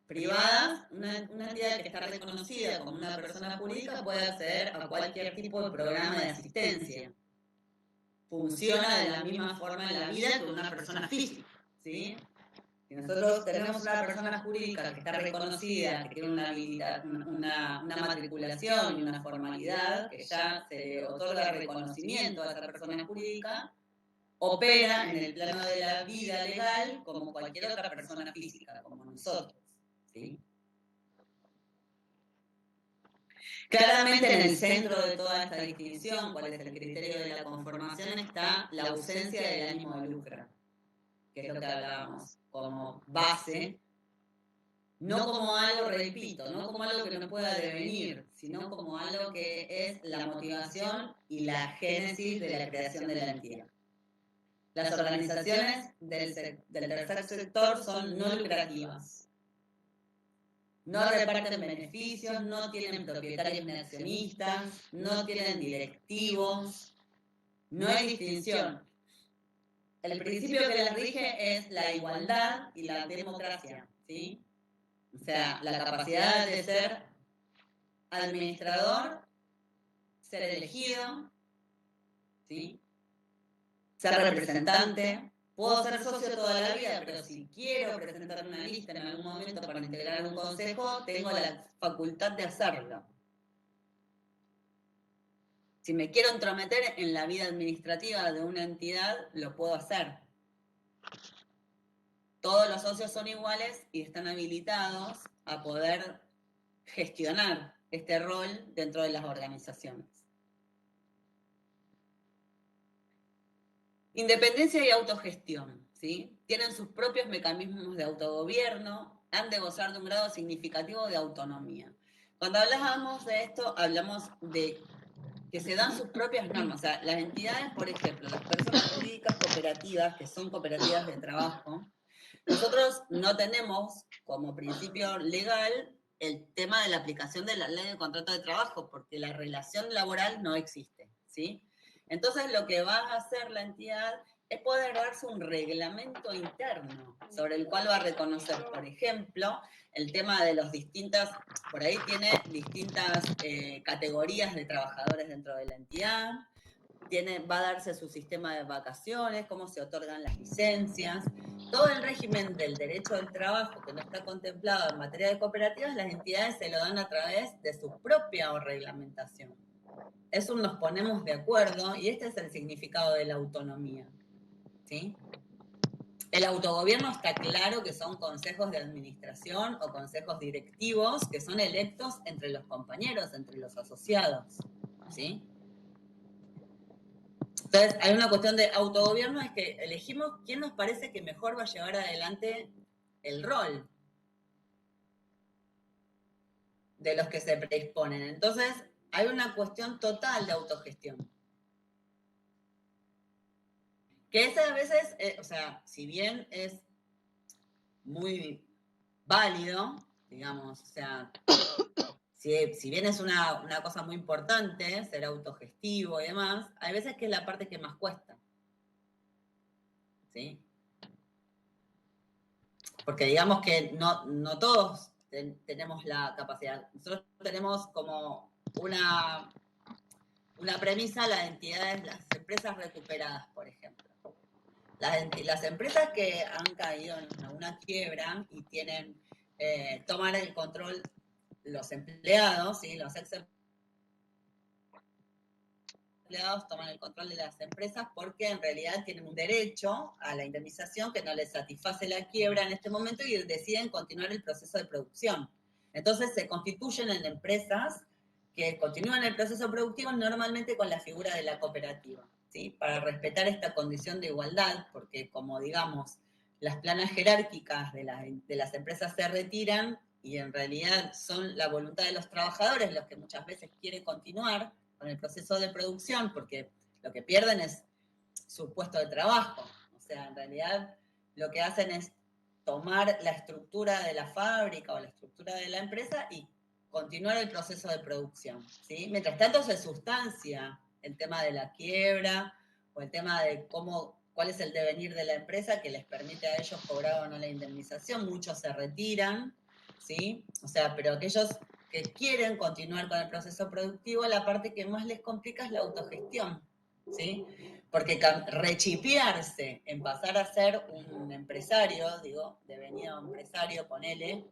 privadas, una entidad que está reconocida como una persona jurídica puede acceder a cualquier tipo de programa de asistencia. Funciona de la misma forma en la vida que una persona física, ¿sí? Si nosotros tenemos una persona jurídica que está reconocida, que tiene una matriculación y una formalidad, que ya se le otorga reconocimiento a esa persona jurídica, opera en el plano de la vida legal como cualquier otra persona física, como nosotros. ¿Sí? Claramente en el centro de toda esta distinción, cuál es el criterio de la conformación, está la ausencia del ánimo de lucro, que es lo que hablábamos como base no como algo, repito, no como algo que no pueda devenir, sino como algo que es la motivación y la génesis de la creación de la entidad. Las organizaciones del tercer sector son no lucrativas. No reparten beneficios, no tienen propietarios ni accionistas, no tienen directivos, no hay distinción. El principio que las rige es la igualdad y la democracia, ¿sí? O sea, la capacidad de ser administrador, ser elegido, ¿sí? Ser representante. Puedo ser socio toda la vida, pero si quiero presentar una lista en algún momento para integrar un consejo, tengo la facultad de hacerlo. Si me quiero entrometer en la vida administrativa de una entidad, lo puedo hacer. Todos los socios son iguales y están habilitados a poder gestionar este rol dentro de las organizaciones. Independencia y autogestión, ¿sí? Tienen sus propios mecanismos de autogobierno, han de gozar de un grado significativo de autonomía. Cuando hablamos de esto, hablamos de que se dan sus propias normas. O sea, las entidades, por ejemplo, las personas jurídicas cooperativas, que son cooperativas de trabajo, nosotros no tenemos como principio legal el tema de la aplicación de la ley de contrato de trabajo, porque la relación laboral no existe, ¿sí? Entonces, lo que va a hacer la entidad es poder darse un reglamento interno sobre el cual va a reconocer, por ejemplo, el tema de los distintas, por ahí tiene distintas categorías de trabajadores dentro de la entidad, va a darse su sistema de vacaciones, cómo se otorgan las licencias, todo el régimen del derecho del trabajo que no está contemplado en materia de cooperativas, las entidades se lo dan a través de su propia reglamentación. Eso nos ponemos de acuerdo y este es el significado de la autonomía, ¿sí? El autogobierno está claro que son consejos de administración o consejos directivos que son electos entre los compañeros, entre los asociados, ¿sí? Entonces, hay una cuestión de autogobierno, es que elegimos quién nos parece que mejor va a llevar adelante el rol de los que se predisponen. Entonces, hay una cuestión total de autogestión. Que esa a veces, o sea, si bien es muy válido, digamos, o sea, si bien es una cosa muy importante, ser autogestivo y demás, hay veces que es la parte que más cuesta. ¿Sí? Porque digamos que no todos tenemos la capacidad. Nosotros tenemos como una premisa, las entidades, las empresas recuperadas, por ejemplo. Las empresas que han caído en una quiebra y tienen, toman el control los empleados, ¿sí? Los ex empleados toman el control de las empresas porque en realidad tienen un derecho a la indemnización que no les satisface la quiebra en este momento y deciden continuar el proceso de producción. Entonces se constituyen en empresas que continúan el proceso productivo normalmente con la figura de la cooperativa, ¿sí? Para respetar esta condición de igualdad, porque como digamos, las planas jerárquicas de las empresas se retiran y en realidad son la voluntad de los trabajadores los que muchas veces quieren continuar con el proceso de producción, porque lo que pierden es su puesto de trabajo. O sea, en realidad lo que hacen es tomar la estructura de la fábrica o la estructura de la empresa y continuar el proceso de producción, ¿sí? Mientras tanto se sustancia el tema de la quiebra o el tema de cuál es el devenir de la empresa que les permite a ellos cobrar o no la indemnización. Muchos se retiran, ¿sí? O sea, pero aquellos que quieren continuar con el proceso productivo, la parte que más les complica es la autogestión, ¿sí? Porque rechipearse en pasar a ser un empresario, digo, devenido empresario, ponele,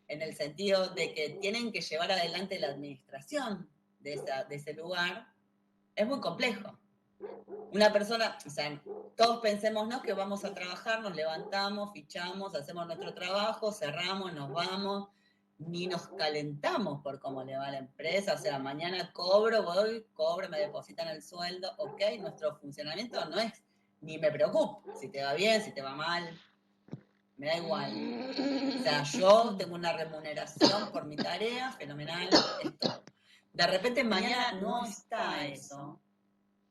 en el sentido de que tienen que llevar adelante la administración de ese lugar, es muy complejo. Una persona, o sea, todos pensemos, ¿no?, que vamos a trabajar, nos levantamos, fichamos, hacemos nuestro trabajo, cerramos, nos vamos, ni nos calentamos por cómo le va a la empresa, o sea, mañana cobro, me depositan el sueldo, ok, nuestro funcionamiento no es, ni me preocupo, si te va bien, si te va mal. me da igual. O sea, yo tengo una remuneración por mi tarea, fenomenal, esto. De repente mañana no está eso.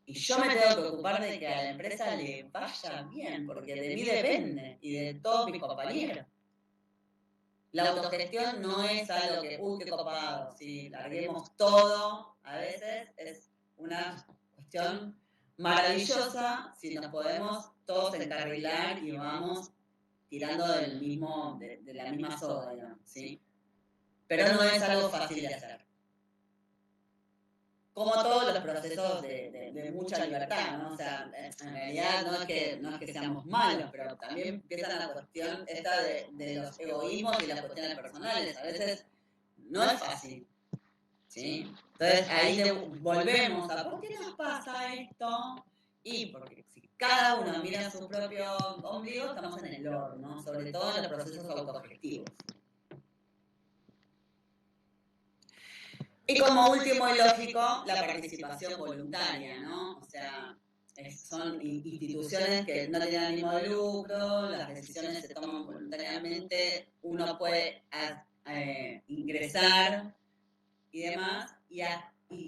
Y yo me tengo que ocupar de que a la empresa le vaya bien, porque de mí depende y de todos mis compañeros. La autogestión no es algo que, uy, qué copado, si larguemos todo, a veces es una cuestión maravillosa si nos podemos todos encarrilar y vamos tirando del mismo, de la misma soga, digamos, ¿sí? Pero no es algo fácil de hacer. Como todos los procesos de mucha libertad, ¿no? O sea, en realidad no es que seamos malos, pero también empieza la cuestión esta de los egoísmos y las cuestiones personales. A veces no es fácil, ¿sí? Entonces ahí volvemos a ¿por qué nos pasa esto? Y porque si cada uno mira su propio ombligo, estamos en el horno, sobre todo en los procesos autogestivos. Y como último y lógico, la participación voluntaria, ¿no? O sea, son instituciones que no tienen ánimo de lucro, las decisiones se toman voluntariamente, uno puede ingresar y demás, y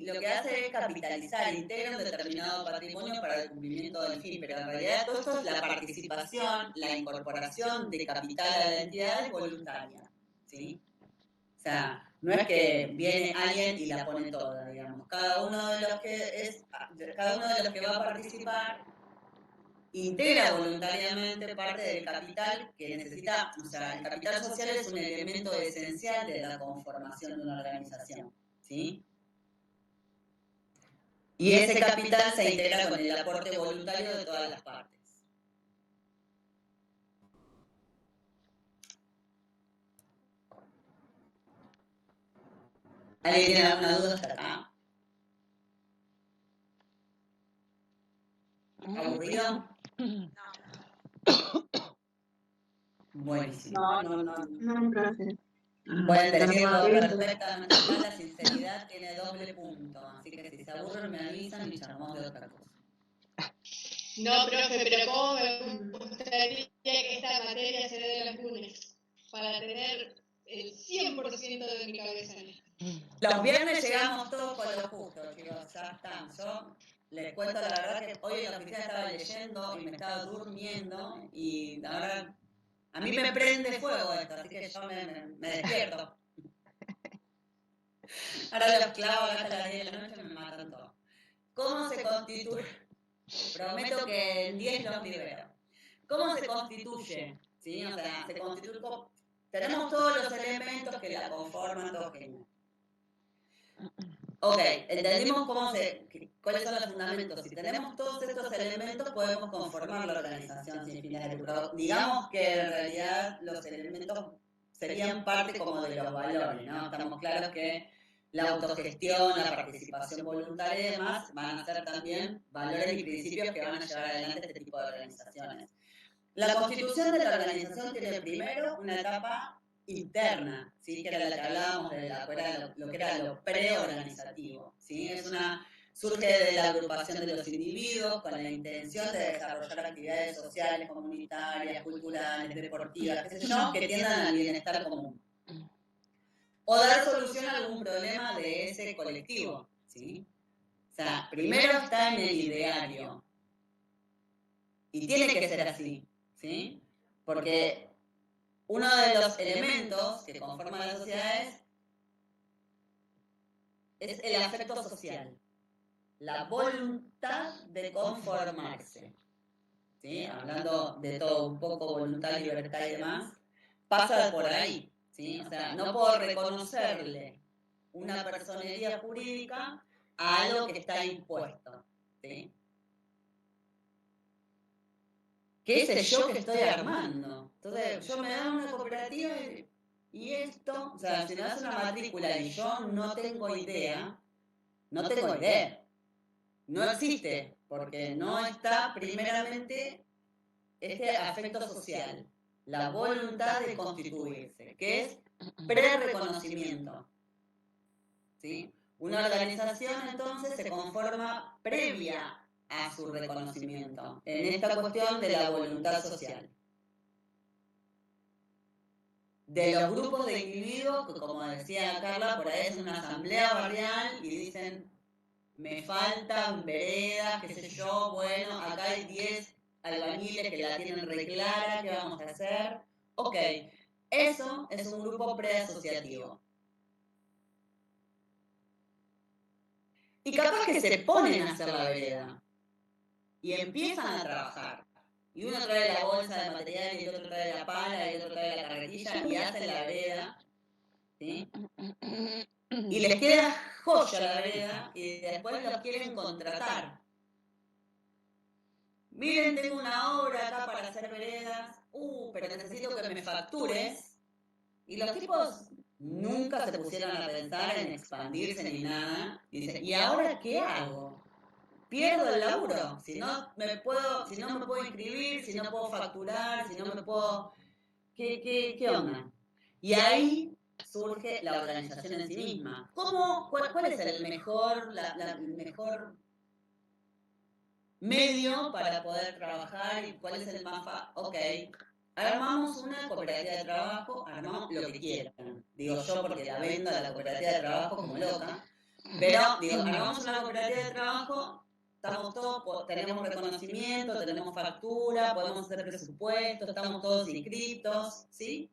lo que hace es capitalizar, integra un determinado patrimonio para el cumplimiento del fin, pero en realidad todo esto es la participación, la incorporación de capital a la entidad es voluntaria, ¿sí? O sea, no es que viene alguien y la pone toda, digamos. Cada uno de los que va a participar integra voluntariamente parte del capital que necesita. O sea, el capital social es un elemento esencial de la conformación de una organización, ¿sí? Y ese capital se integra con el aporte voluntario de todas las partes. ¿Alguien tiene alguna duda hasta acá? ¿Aburrido? Buenísimo. No, profe. Pueden decirlo perfectamente acá, la sinceridad tiene doble punto. Así que si se aburren me avisan y charlamos de otra cosa. No, profe, pero ¿cómo me gustaría que esta materia se dé los lunes? Para tener el 100% de mi cabeza en esto. Los viernes llegamos todos con lo justo, chicos, ya están. Yo les cuento la verdad que hoy en la oficina estaba leyendo y me estaba durmiendo y ahora a mí me prende fuego esto, así que yo me despierto. Ahora los clavo acá hasta las 10 de la noche y me matan todos. ¿Cómo se constituye? Prometo que en 10 los libero. ¿Cómo se constituye? ¿Sí? O sea, se constituye. Tenemos todos los elementos que la conforman, todo genial. Ok, entendimos cuáles son los fundamentos. Si tenemos todos estos elementos, podemos conformar la organización sin fines de lucro. Digamos que en realidad los elementos serían parte como de los valores, ¿no? Estamos claros que la autogestión, la participación voluntaria y demás van a ser también valores y principios que van a llevar adelante este tipo de organizaciones. La constitución de la organización tiene primero una etapa interna, ¿sí? Que era la que hablábamos de lo que era lo preorganizativo, ¿sí? Surge de la agrupación de los individuos con la intención de desarrollar actividades sociales, comunitarias, culturales, deportivas, qué sé yo, que tiendan al bienestar común. O dar solución a algún problema de ese colectivo, ¿sí? O sea, primero está en el ideario. Y tiene que ser así, ¿sí? Porque uno de los elementos que conforman las sociedades es el afecto social, la voluntad de conformarse, ¿sí? Hablando de todo un poco, voluntad, libertad y demás, pasa por ahí, ¿sí? O sea, no puedo reconocerle una personería jurídica a algo que está impuesto, ¿sí? ¿Qué sé yo que estoy armando? Entonces, yo me dan una cooperativa y esto, o sea, si me das una matrícula y yo no tengo idea, no existe, porque no está primeramente este afecto social, la voluntad de constituirse, que es pre-reconocimiento, ¿sí? Una organización entonces se conforma previa a su reconocimiento, en esta cuestión de la voluntad social. de los grupos de individuos que, como decía Carla, por ahí es una asamblea barrial y dicen, me faltan veredas, qué sé yo, bueno, acá hay 10 albañiles que la tienen re clara, ¿qué vamos a hacer? Ok, eso es un grupo preasociativo. Y capaz que se ponen a hacer la vereda y empiezan a trabajar. Y uno trae la bolsa de material, y el otro trae la pala, y el otro trae la carretilla y hacen la vereda, ¿sí? Y les queda joya la vereda y después los quieren contratar. Miren, tengo una obra acá para hacer veredas, pero necesito que me factures. Y los tipos nunca se pusieron a pensar en expandirse ni nada. Y dicen, ¿y ahora qué hago? Pierdo el laburo. Si no me puedo inscribir, si no puedo facturar, si no me puedo... ¿Qué onda? Y ahí surge la organización en sí misma. ¿Cuál es el mejor medio para poder trabajar y cuál es el más fácil? Ok, armamos una cooperativa de trabajo, armamos lo que quieran. Digo yo porque la vendo a la cooperativa de trabajo como loca. Pero, digo, armamos una cooperativa de trabajo, estamos todos, tenemos reconocimiento, tenemos factura, podemos hacer presupuestos, estamos todos inscritos, ¿sí?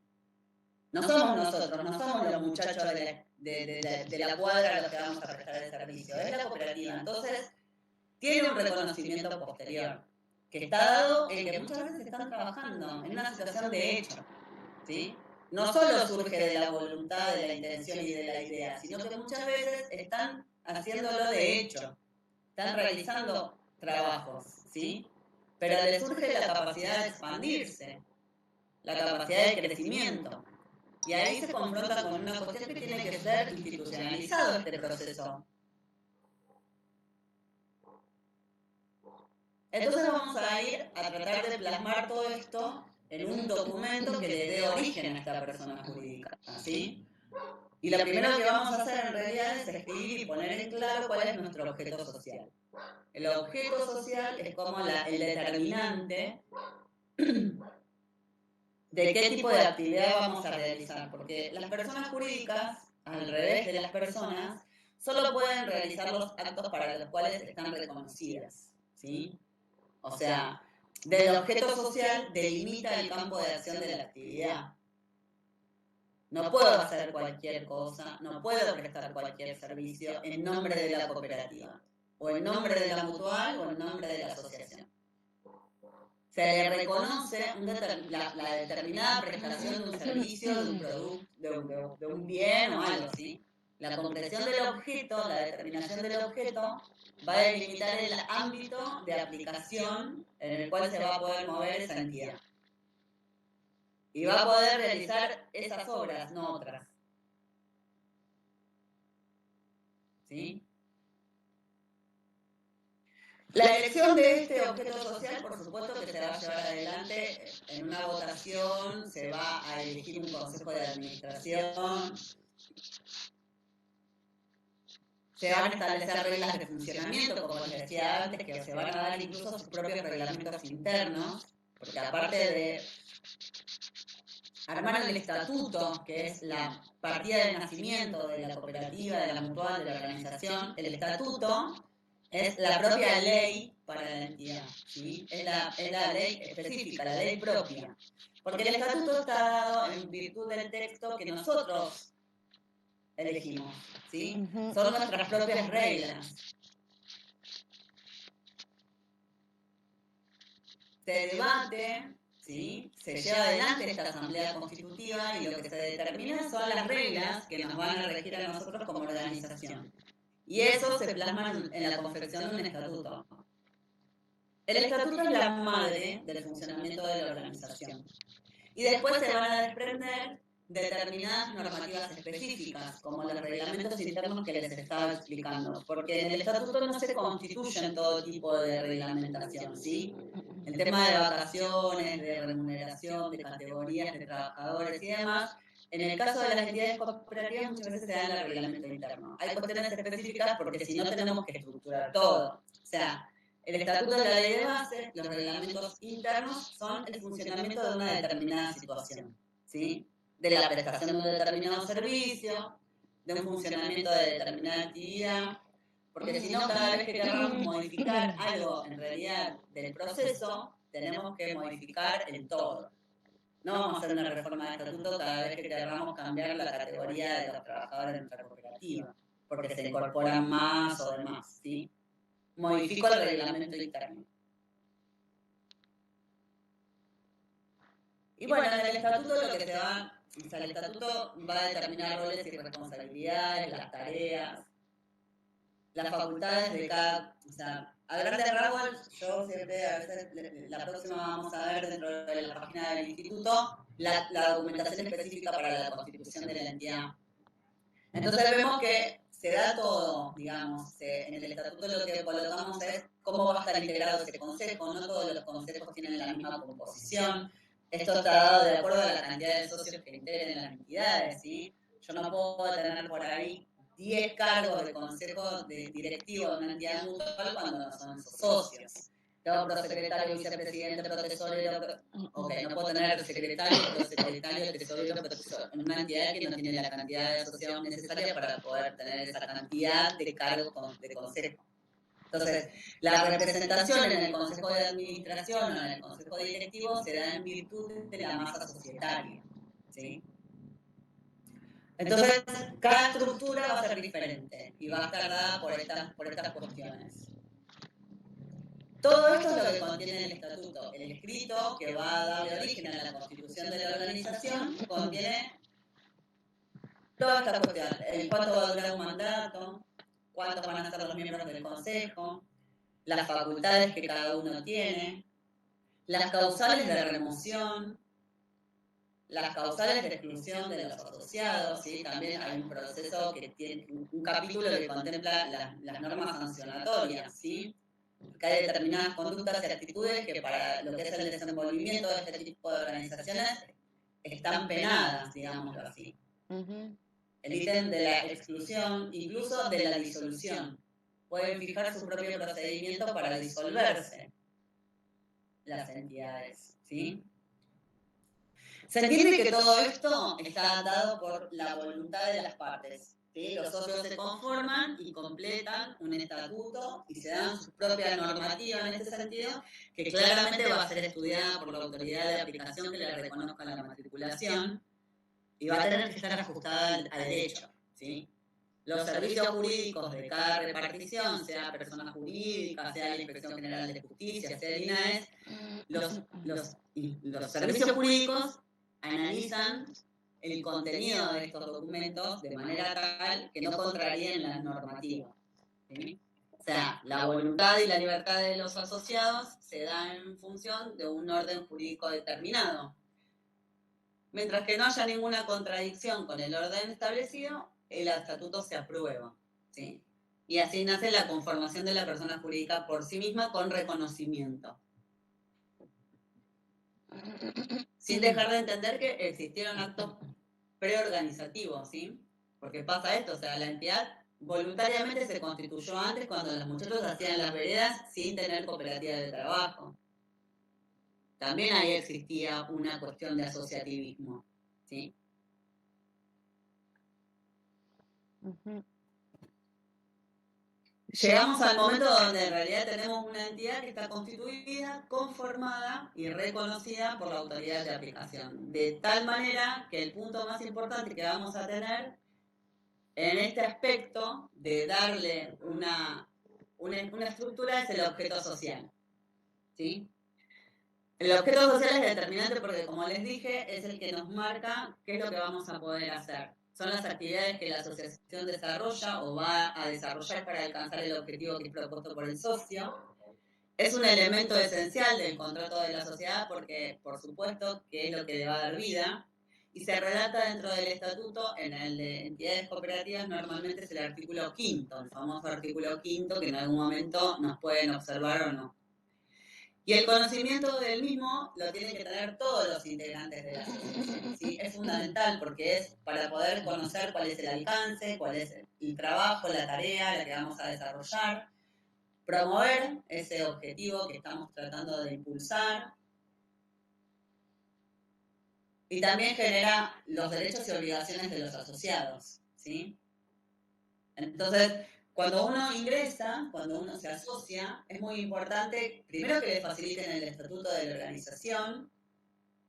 No somos nosotros, no somos los muchachos de la cuadra los que vamos a prestar el servicio, es la cooperativa. Entonces, tiene un reconocimiento posterior, que está dado en que muchas veces están trabajando en una situación de hecho, ¿sí? No solo surge de la voluntad, de la intención y de la idea, sino que muchas veces están haciéndolo de hecho, están realizando trabajos, ¿sí? Pero les surge la capacidad de expandirse, la capacidad de crecimiento. Y ahí se confronta con una cuestión que tiene que ser institucionalizado este proceso. Entonces vamos a ir a tratar de plasmar todo esto en un documento que le dé origen a esta persona jurídica, ¿sí? Y lo primero que vamos a hacer en realidad es escribir y poner en claro cuál es nuestro objeto social. El objeto social es como el determinante de qué tipo de actividad vamos a realizar, porque las personas jurídicas, al revés de las personas, solo pueden realizar los actos para los cuales están reconocidas, ¿sí? O sea, del objeto social delimita el campo de acción de la actividad. No puedo hacer cualquier cosa, no puedo prestar cualquier servicio en nombre de la cooperativa, o en nombre de la mutual, o en nombre de la asociación. Se le reconoce la determinada prestación de un servicio, de un producto, de un bien o algo, ¿sí? La comprensión del objeto, la determinación del objeto, va a delimitar el ámbito de aplicación en el cual se va a poder mover esa entidad. Y va a poder realizar esas obras, no otras. ¿Sí? La elección de este objeto social, por supuesto que se va a llevar adelante en una votación, se va a elegir un consejo de administración, se van a establecer reglas de funcionamiento, como les decía antes, que se van a dar incluso sus propios reglamentos internos, porque aparte de armar el estatuto, que es la partida de nacimiento de la cooperativa, de la mutual, de la organización, el estatuto es la propia ley para la entidad, ¿sí? Es la ley específica, la ley propia. Porque el estatuto está dado en virtud del texto que nosotros elegimos, ¿sí? Son nuestras propias reglas. Se debate, ¿sí? Se lleva adelante esta asamblea constitutiva y lo que se determina son las reglas que nos van a regir a nosotros como organización. Y eso se plasma en la confección de un estatuto. El estatuto es la madre del funcionamiento de la organización. Y después se van a desprender determinadas normativas específicas, como los reglamentos internos que les estaba explicando, porque en el estatuto no se constituyen todo tipo de reglamentación, ¿sí? El tema de vacaciones, de remuneración, de categorías de trabajadores y demás, en el caso de las entidades cooperativas muchas veces se da en el reglamento interno. Hay cuestiones específicas porque si no tenemos que estructurar todo. O sea, el estatuto es la ley de base, los reglamentos internos son el funcionamiento de una determinada situación, ¿sí? de la prestación de un determinado servicio, de un funcionamiento de determinada actividad, porque si no, cada vez que queramos modificar algo en realidad del proceso, tenemos que modificar el todo. No vamos a hacer una reforma de estatuto cada vez que queramos cambiar la categoría de los trabajadores de nuestra cooperativa, porque se incorporan más o demás, ¿sí? Modifico el reglamento interno. Y bueno, en el estatuto lo que se va, o sea, el estatuto va a determinar roles y responsabilidades, las tareas, las facultades de cada, o sea, a grandes rasgos, yo siempre, a veces, la próxima vamos a ver dentro de la página del instituto la documentación específica para la constitución de la entidad. Entonces vemos que se da todo, digamos, en el estatuto lo que colocamos es cómo va a estar integrado ese consejo, no todos los consejos tienen la misma composición, esto está dado de acuerdo a la cantidad de socios que integren las entidades, ¿sí? Yo no puedo tener por ahí 10 cargos de consejo directivo de una entidad mutual cuando no son esos socios. Tengo prosecretario, vicepresidente, protesorero, ok, no puedo tener secretario, prosecretario, tesorero, profesor, en una entidad que no tiene la cantidad de asociación necesaria para poder tener esa cantidad de cargos de consejo. Entonces, la representación en el consejo de administración o en el consejo directivo se da en virtud de la masa societaria, ¿sí? Entonces, cada estructura va a ser diferente y va a estar dada por estas cuestiones. Todo esto es lo que contiene el estatuto. El escrito que va a darle origen a la constitución de la organización contiene todas estas cuestiones. ¿Cuánto va a durar un mandato? ¿Cuántos van a ser los miembros del consejo? Las facultades que cada uno tiene. Las causales de remoción. Las causales de exclusión de los asociados, ¿sí? También hay un proceso que tiene un capítulo que contempla las normas sancionatorias, ¿sí? Porque hay determinadas conductas y actitudes que para lo que es el desenvolvimiento de este tipo de organizaciones están penadas, digámoslo así. El ítem de la exclusión, incluso de la disolución. Pueden fijar su propio procedimiento para disolverse las entidades, ¿sí? Se entiende que todo esto está dado por la voluntad de las partes, ¿sí? Los socios se conforman y completan un estatuto y se dan su propia normativa en este sentido, que claramente va a ser estudiada por la autoridad de aplicación que le reconozca la matriculación y va a tener que estar ajustada al derecho, ¿sí? Los servicios jurídicos de cada repartición, sea persona jurídica, sea la Inspección General de Justicia, sea el INAES, los servicios jurídicos analizan el contenido de estos documentos de manera tal que no contraríen la normativa, ¿sí? O sea, la voluntad y la libertad de los asociados se da en función de un orden jurídico determinado. Mientras que no haya ninguna contradicción con el orden establecido, el estatuto se aprueba, ¿sí? Y así nace la conformación de la persona jurídica por sí misma con reconocimiento. Sin dejar de entender que existieron actos preorganizativos, ¿sí? Porque pasa esto, o sea, la entidad voluntariamente se constituyó antes cuando los muchachos hacían las veredas sin tener cooperativa de trabajo. También ahí existía una cuestión de asociativismo, ¿sí? Llegamos al momento donde en realidad tenemos una entidad que está constituida, conformada y reconocida por la autoridad de aplicación. De tal manera que el punto más importante que vamos a tener en este aspecto de darle una estructura es el objeto social, ¿sí? El objeto social es determinante porque, como les dije, es el que nos marca qué es lo que vamos a poder hacer. Son las actividades que la asociación desarrolla o va a desarrollar para alcanzar el objetivo que es propuesto por el socio. Es un elemento esencial del contrato de la sociedad porque, por supuesto, que es lo que le va a dar vida. Y se relata dentro del estatuto, en el de entidades cooperativas, normalmente es el artículo 5º, el famoso artículo 5º que en algún momento nos pueden observar o no. Y el conocimiento del mismo lo tienen que tener todos los integrantes de la asociación, ¿sí? Es fundamental porque es para poder conocer cuál es el alcance, cuál es el trabajo, la tarea, la que vamos a desarrollar, promover ese objetivo que estamos tratando de impulsar y también genera los derechos y obligaciones de los asociados, ¿sí? Entonces, cuando uno ingresa, cuando uno se asocia, es muy importante, primero que le faciliten el estatuto de la organización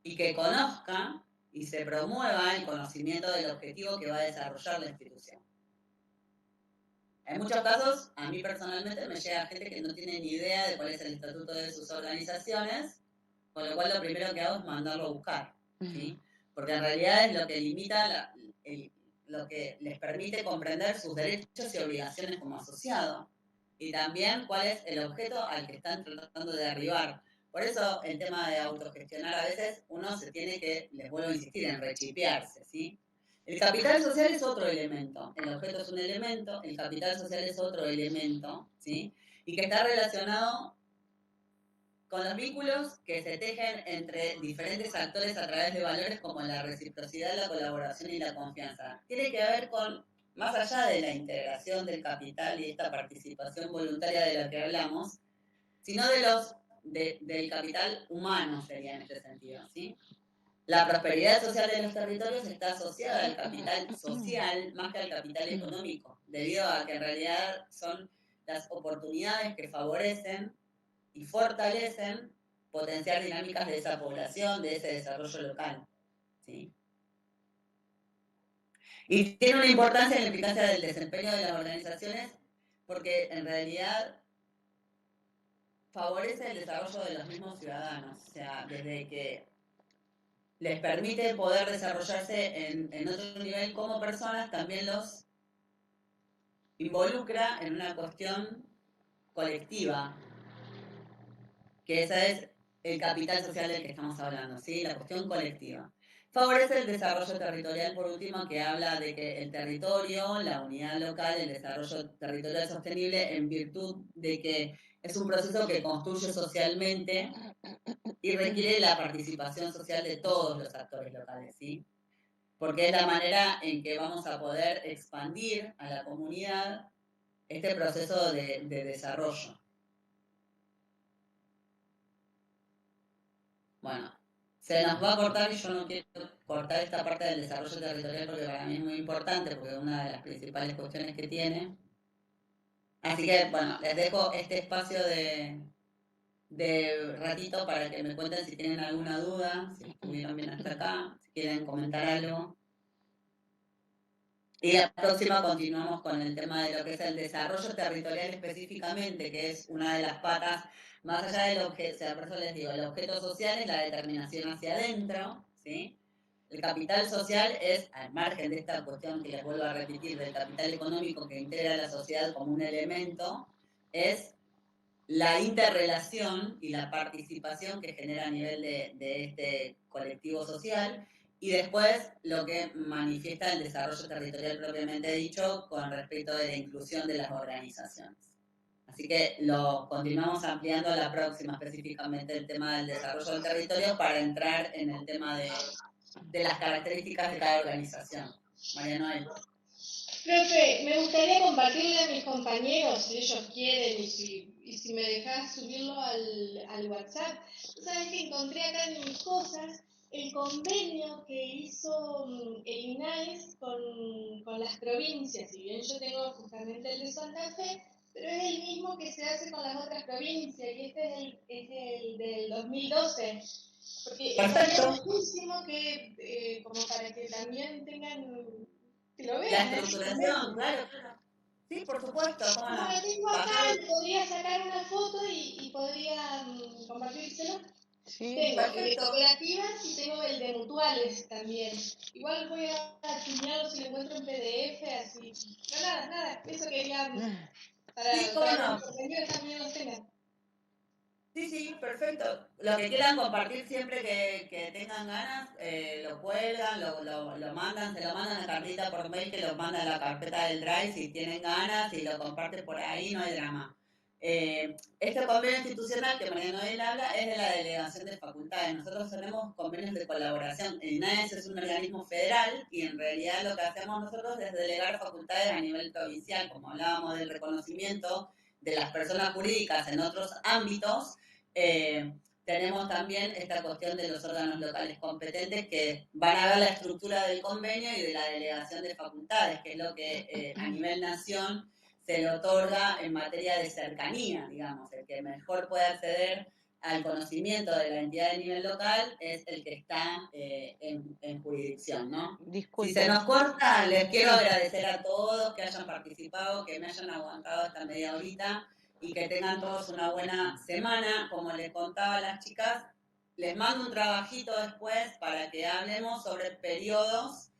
y que conozca y se promueva el conocimiento del objetivo que va a desarrollar la institución. En muchos casos, a mí personalmente me llega gente que no tiene ni idea de cuál es el estatuto de sus organizaciones, con lo cual lo primero que hago es mandarlo a buscar, ¿sí? Porque en realidad es lo que limita, lo que les permite comprender sus derechos y obligaciones como asociado, y también cuál es el objeto al que están tratando de arribar. Por eso el tema de autogestionar a veces uno se tiene que, les vuelvo a insistir, en rechipearse, ¿sí? El capital social es otro elemento, el objeto es un elemento, el capital social es otro elemento, ¿sí? Y que está relacionado con los vínculos que se tejen entre diferentes actores a través de valores como la reciprocidad, la colaboración y la confianza. Tiene que ver con, más allá de la integración del capital y esta participación voluntaria de la que hablamos, sino del capital humano sería en este sentido, ¿sí? La prosperidad social de los territorios está asociada al capital social más que al capital económico, debido a que en realidad son las oportunidades que favorecen y fortalecen potenciar dinámicas de esa población, de ese desarrollo local, ¿sí? Y tiene una importancia en la eficacia del desempeño de las organizaciones porque en realidad favorece el desarrollo de los mismos ciudadanos, o sea, desde que les permite poder desarrollarse en otro nivel como personas, también los involucra en una cuestión colectiva, que ese es el capital social del que estamos hablando, ¿sí? La cuestión colectiva. Favorece el desarrollo territorial, por último, que habla de que el territorio, la unidad local, el desarrollo territorial sostenible, en virtud de que es un proceso que construye socialmente y requiere la participación social de todos los actores locales, ¿sí? Porque es la manera en que vamos a poder expandir a la comunidad este proceso de desarrollo. Bueno, se nos va a cortar y yo no quiero cortar esta parte del desarrollo territorial porque para mí es muy importante, porque es una de las principales cuestiones que tiene. Así que, bueno, les dejo este espacio de ratito para que me cuenten si tienen alguna duda, si estuvieron bien hasta acá, si quieren comentar algo. Y la próxima continuamos con el tema de lo que es el desarrollo territorial específicamente, que es una de las patas, más allá del objeto, o sea, por eso les digo, el objeto social es la determinación hacia adentro, ¿sí? El capital social es, al margen de esta cuestión que les vuelvo a repetir, del capital económico que integra a la sociedad como un elemento, es la interrelación y la participación que genera a nivel de este colectivo social, y después lo que manifiesta el desarrollo territorial propiamente dicho con respecto de la inclusión de las organizaciones. Así que lo continuamos ampliando a la próxima, específicamente el tema del desarrollo del territorio, para entrar en el tema de las características de cada organización. María Noel. Profe, me gustaría compartirle a mis compañeros, si ellos quieren, y si me dejas subirlo al WhatsApp. ¿Sabes que encontré acá en mis cosas el convenio que hizo el INAES con las provincias? Si bien yo tengo justamente el de Santa Fe, pero es el mismo que se hace con las otras provincias, y este es el del 2012. Porque está buenísimo que, como para que también tengan... Que lo vean, la estructuración, claro. Sí, por supuesto. Como lo tengo acá, podría sacar una foto y podría compartírselo. Sí, tengo perfecto. el de cooperativas y tengo el de mutuales también. Igual voy a chusmearlo si lo encuentro en PDF, así. Pero nada, eso quería para sí, que los compañeros también los tengan. Sí, perfecto. Lo que quieran compartir siempre que tengan ganas, lo cuelgan, lo mandan, se lo mandan a cartita por mail, que lo manda a la carpeta del Drive si tienen ganas, y lo comparten por ahí, no hay drama. Este convenio institucional que María Noel habla es de la delegación de facultades. Nosotros tenemos convenios de colaboración. El INAES es un organismo federal y en realidad lo que hacemos nosotros es delegar facultades a nivel provincial, como hablábamos del reconocimiento de las personas jurídicas en otros ámbitos. tenemos también esta cuestión de los órganos locales competentes que van a ver la estructura del convenio y de la delegación de facultades, que es lo que a nivel nación se le otorga en materia de cercanía, digamos, el que mejor puede acceder al conocimiento de la entidad de nivel local es el que está en jurisdicción, ¿no? Si Disculpen. se nos corta, les quiero agradecer a todos que hayan participado, que me hayan aguantado esta media horita y que tengan todos una buena semana. Como les contaba a las chicas, les mando un trabajito después para que hablemos sobre periodos